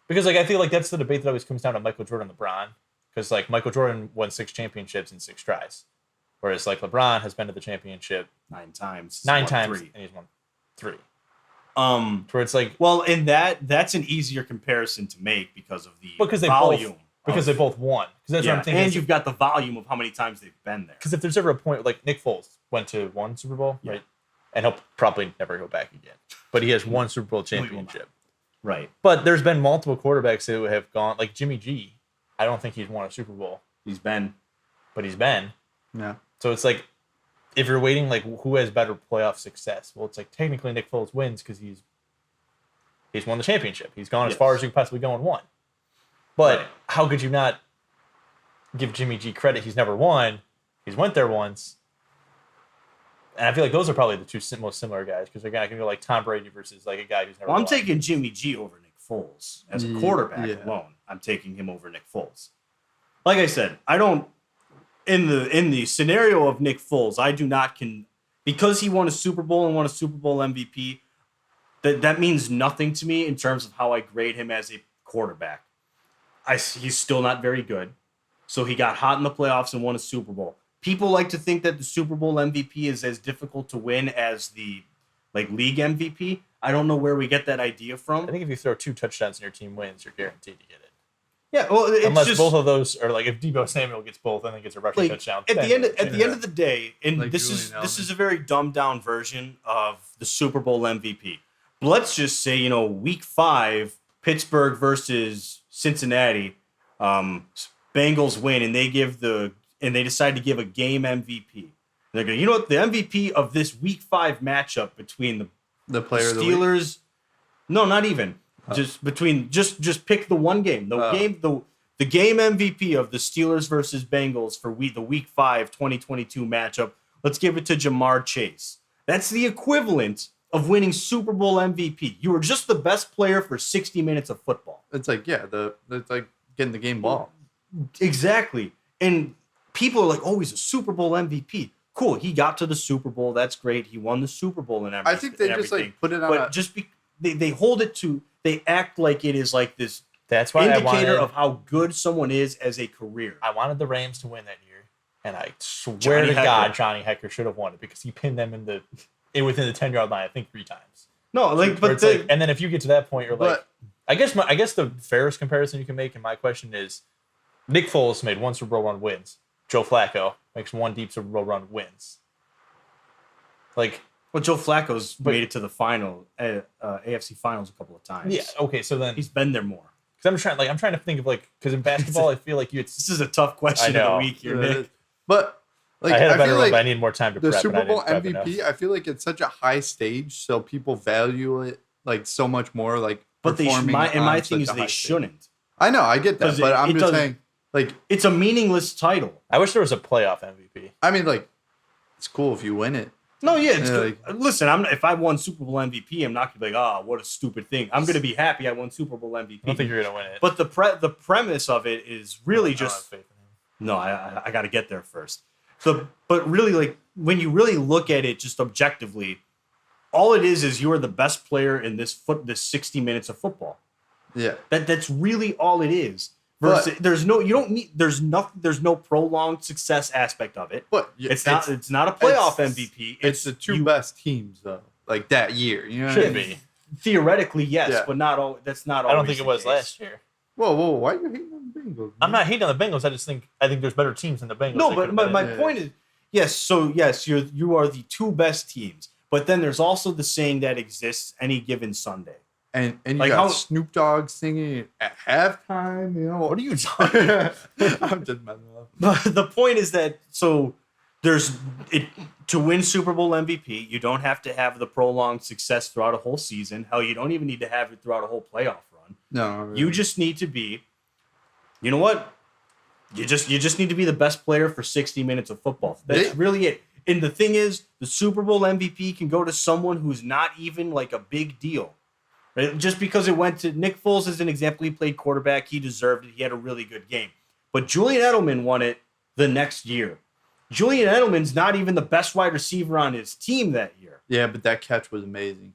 Because like I feel like that's the debate that always comes down to Michael Jordan and LeBron. Because like Michael Jordan won 6 championships in 6 tries, whereas like LeBron has been to the championship 9 times. 9 Won times 3. and he's won 3. Where it's like well, in that's an easier comparison to make because of the because they volume. they both won. Because that's what I'm thinking. And you've got the volume of how many times they've been there. Because if there's ever a point like Nick Foles went to 1 Super Bowl, right, and he'll probably never go back again, but he has 1 Super Bowl championship. Right. But there's been multiple quarterbacks who have gone, like Jimmy G. I don't think he's won a Super Bowl, but he's been. Yeah. So it's like, if you're waiting, like who has better playoff success? Well, it's like technically Nick Foles wins because he's won the championship. He's gone as far as you could possibly go and won. But how could you not give Jimmy G credit? He's never won. He's went there once. And I feel like those are probably the two most similar guys because they're going to go like Tom Brady versus like a guy who's never won. I'm taking Jimmy G over Nick Foles as a quarterback alone. I'm taking him over Nick Foles. Like I said, I don't in the scenario of Nick Foles, I do not because he won a Super Bowl and won a Super Bowl MVP. that means nothing to me in terms of how I grade him as a quarterback. He's still not very good. So he got hot in the playoffs and won a Super Bowl. People like to think that the Super Bowl MVP is as difficult to win as the league MVP. I don't know where we get that idea from. I think if you throw 2 touchdowns and your team wins, you're guaranteed to get it. Yeah, well, it's unless just, both of those are if Debo Samuel gets both and then gets a rushing touchdown. At the end of the day, and Like this Julian is a very dumbed down version of the Super Bowl MVP. But let's just say, week 5, Pittsburgh versus Cincinnati, Bengals win, and they decide to give a game MVP. They're going, the MVP of this week 5 matchup between the player the Steelers. of the week? No, not even. Just pick the one game. The game MVP of the Steelers versus Bengals for the week 5 2022 matchup. Let's give it to Jamar Chase. That's the equivalent of winning Super Bowl MVP. You were just the best player for 60 minutes of football. It's like, it's like getting the game ball. Exactly. And people are like, oh, he's a Super Bowl MVP. Cool. He got to the Super Bowl. That's great. He won the Super Bowl and everything. I think they just put it on. But they hold it to. They act like it is like this. That's why indicator of how good someone is as a career. I wanted the Rams to win that year, and I swear to God, Johnny Hecker should have won it because he pinned them within the 10-yard line, I think 3 times. No, and then if you get to that point, you're like, I guess the fairest comparison you can make in my question is Nick Foles made 1 Super Bowl run wins. Joe Flacco makes 1 deep Super Bowl run wins. Well, Joe Flacco's made it to the final AFC Finals a couple of times. Yeah. Okay. So then he's been there more. Because I'm trying to think of because in basketball I feel like this is a tough question of the week here, Nick. But I had a better one, but I need more time to prep. The Super Bowl MVP, I feel like it's such a high stage, so people value it so much more. But my thing is they shouldn't. I know, I get that, but I'm just saying, it's a meaningless title. I wish there was a playoff MVP. I mean, it's cool if you win it. No, yeah, it's good. Listen, if I won Super Bowl MVP, I'm not gonna be like, what a stupid thing. I'm gonna be happy I won Super Bowl MVP. I don't think you're gonna win it. But the premise of it is really I got to get there first. But really, when you really look at it just objectively, all it is you are the best player in this 60 minutes of football. Yeah, that's really all it is. Versus, there's no prolonged success aspect of it. But it's not a playoff MVP. It's the 2 best teams though, that year. You know, should be theoretically yes, but not all. That's not. I don't think it was last year. Whoa! Why are you hating on the Bengals? Man? I'm not hating on the Bengals. I think there's better teams than the Bengals. No, but my point is yes. So yes, you are the 2 best teams. But then there's also the saying that exists any given Sunday. And you got Snoop Dogg singing at halftime. What are you talking about? I'm just messing up. The point is that to win Super Bowl MVP, you don't have to have the prolonged success throughout a whole season. Hell, you don't even need to have it throughout a whole playoff run. No, really. You just need to be. You know what? You just need to be the best player for 60 minutes of football. That's really it. And the thing is, the Super Bowl MVP can go to someone who's not even a big deal. Right? Just because it went to Nick Foles as an example, he played quarterback, he deserved it, he had a really good game. But Julian Edelman won it the next year. Julian Edelman's not even the best wide receiver on his team that year. Yeah, but that catch was amazing.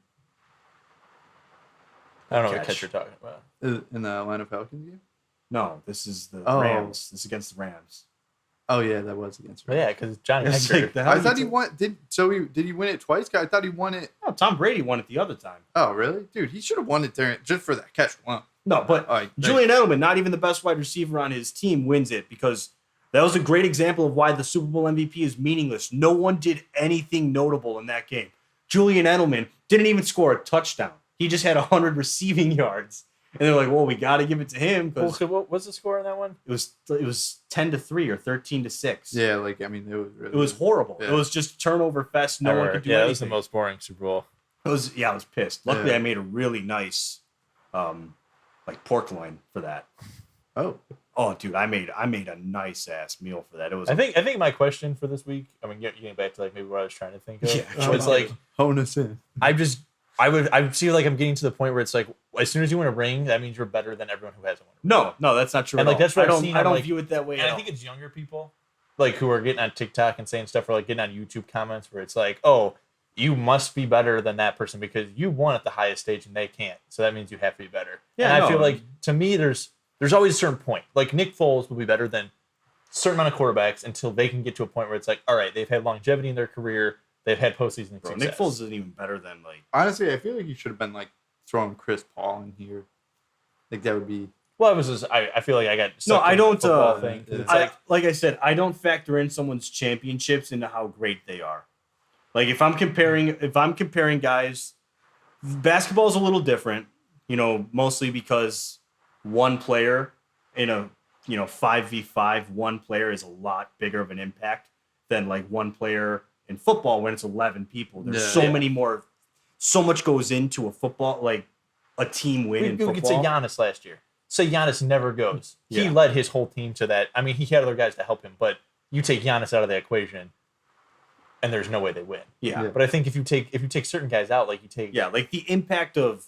I don't know what catch you're talking about. In the Atlanta Falcons game? No, this is the Rams. This is against the Rams. Oh yeah, that was against. Yeah, because Johnny Hecker. I thought he won. Did he win it twice? I thought he won it. Oh, Tom Brady won it the other time. Oh really, dude? He should have won it there just for that catch one. No, but Julian Edelman, not even the best wide receiver on his team, wins it because that was a great example of why the Super Bowl MVP is meaningless. No one did anything notable in that game. Julian Edelman didn't even score a touchdown. He just had 100 receiving yards. And they're like, well, we got to give it to him. So what was the score in that one? It was 10-3 or 13-6. Yeah, it was horrible. Yeah. It was just turnover fest. No one could do anything. It was the most boring Super Bowl. I was pissed. Luckily, I made a really nice, pork loin for that. Oh, dude, I made a nice ass meal for that. It was. I think my question for this week. I mean, getting back to maybe what I was trying to think of. Was hone us in. I feel like I'm getting to the point where it's as soon as you win a ring, that means you're better than everyone who hasn't won. No, that's not true. And that's what I don't view it that way. And I think it's younger people, who are getting on TikTok and saying stuff, or getting on YouTube comments where it's oh, you must be better than that person because you won at the highest stage and they can't. So that means you have to be better. Yeah, and I no. feel like, to me, there's always a certain point. Like, Nick Foles will be better than a certain amount of quarterbacks until they can get to a point where it's like, all right, they've had longevity in their career. They've had postseason Bro, success. Nick Foles isn't even better than, like... Honestly, I feel like you should have been, like, throwing Chris Paul in here. Like, that would be... Well, it was just, I feel like I got No, I don't... football thing. 'Cause it's like I said, I don't factor in someone's championships into how great they are. Like, if I'm comparing guys... Basketball is a little different, you know, mostly because one player in a, 5v5, one player is a lot bigger of an impact than, like, one player in football when it's 11 people. There's so much goes into a football, like a team win in football. We could say Giannis last year. Say Giannis never goes. Yeah. He led his whole team to that. I mean, he had other guys to help him, but you take Giannis out of the equation, and there's no way they win. Yeah. But I think if you take certain guys out, like you take like the impact of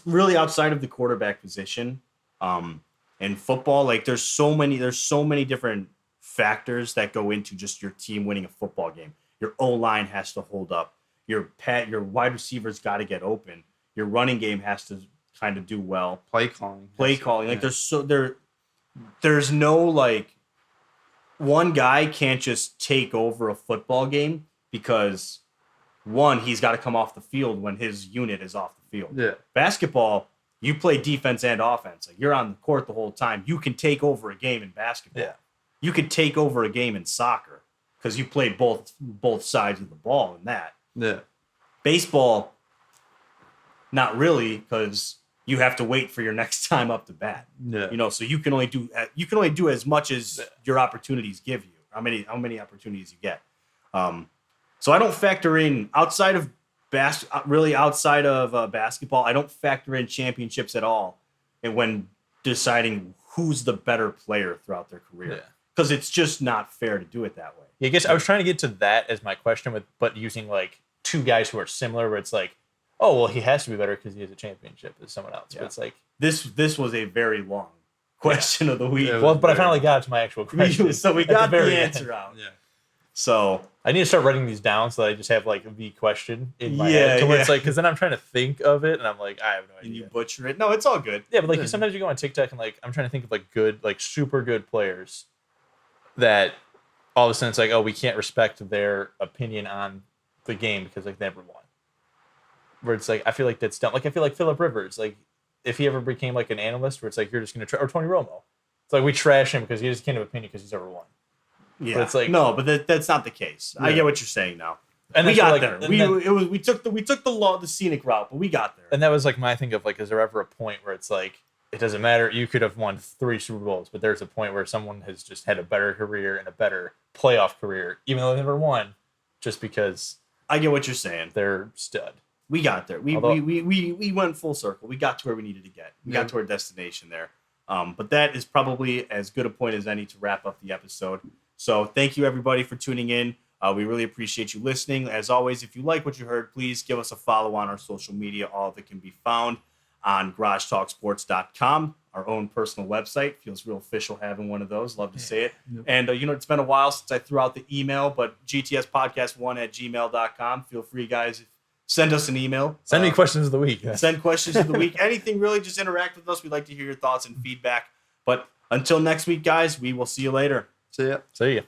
really outside of the quarterback position, in football, like there's so many different factors that go into just your team winning a football game. Your O-line has to hold up. Your wide receivers got to get open. Your running game has to kind of do well. Play calling. Like there's no, like, one guy can't just take over a football game because one, he's got to come off the field when his unit is off the field. Yeah. Basketball, you play defense and offense. Like, you're on the court the whole time. You can take over a game in basketball. Yeah. You could take over a game in soccer because you played both sides of the ball in that. Yeah. Baseball, not really, because you have to wait for your next time up to bat. Yeah. So you can only do as much as your opportunities give you. How many opportunities you get. So I don't factor in outside of basketball. I don't factor in championships at all, and when deciding who's the better player throughout their career, because it's just not fair to do it that way. Yeah, I guess I was trying to get to that as my question, but using like two guys who are similar, where it's like, oh well, he has to be better because he has a championship as someone else. Yeah. But it's like this was a very long question of the week. Yeah, well, but I finally got to my actual question. So we got the answer out. Yeah. So I need to start writing these down so that I just have like the question in my head. To where it's like, because then I'm trying to think of it and I'm like, I have no and idea. you butcher it. No, it's all good. Yeah, but like sometimes you go on TikTok and like I'm trying to think of like good, like super good players that all of a sudden it's like, oh, we can't respect their opinion on the game because like they never won. Where it's like I feel like that's dumb. Like I feel like Phillip Rivers, like if he ever became like an analyst, where it's like you're just gonna try, or Tony Romo, it's like we trash him because he just can't have opinion because he's ever won. Yeah, but it's like no, but that's not the case. Yeah. I get what you're saying now. And we got like, there. We took the scenic route, but we got there. And that was like my thing of like, is there ever a point where it's like it doesn't matter? You could have won 3 Super Bowls, but there's a point where someone has just had a better career and a better playoff career, even though they never won, just because. I get what you're saying. They're stud. We got there. We went full circle. We got to where we needed to get. We got to our destination there. But that is probably as good a point as any to wrap up the episode. So thank you, everybody, for tuning in. We really appreciate you listening. As always, if you like what you heard, please give us a follow on our social media. All of it can be found on garagetalksports.com, our own personal website. Feels real official having one of those. Love to say it. Yep. And, it's been a while since I threw out the email, but gtspodcast1@gmail.com. Feel free, guys. Send us an email. Send me questions of the week. Send questions of the week. Anything really, just interact with us. We'd like to hear your thoughts and feedback. But until next week, guys, we will see you later. See ya. See ya.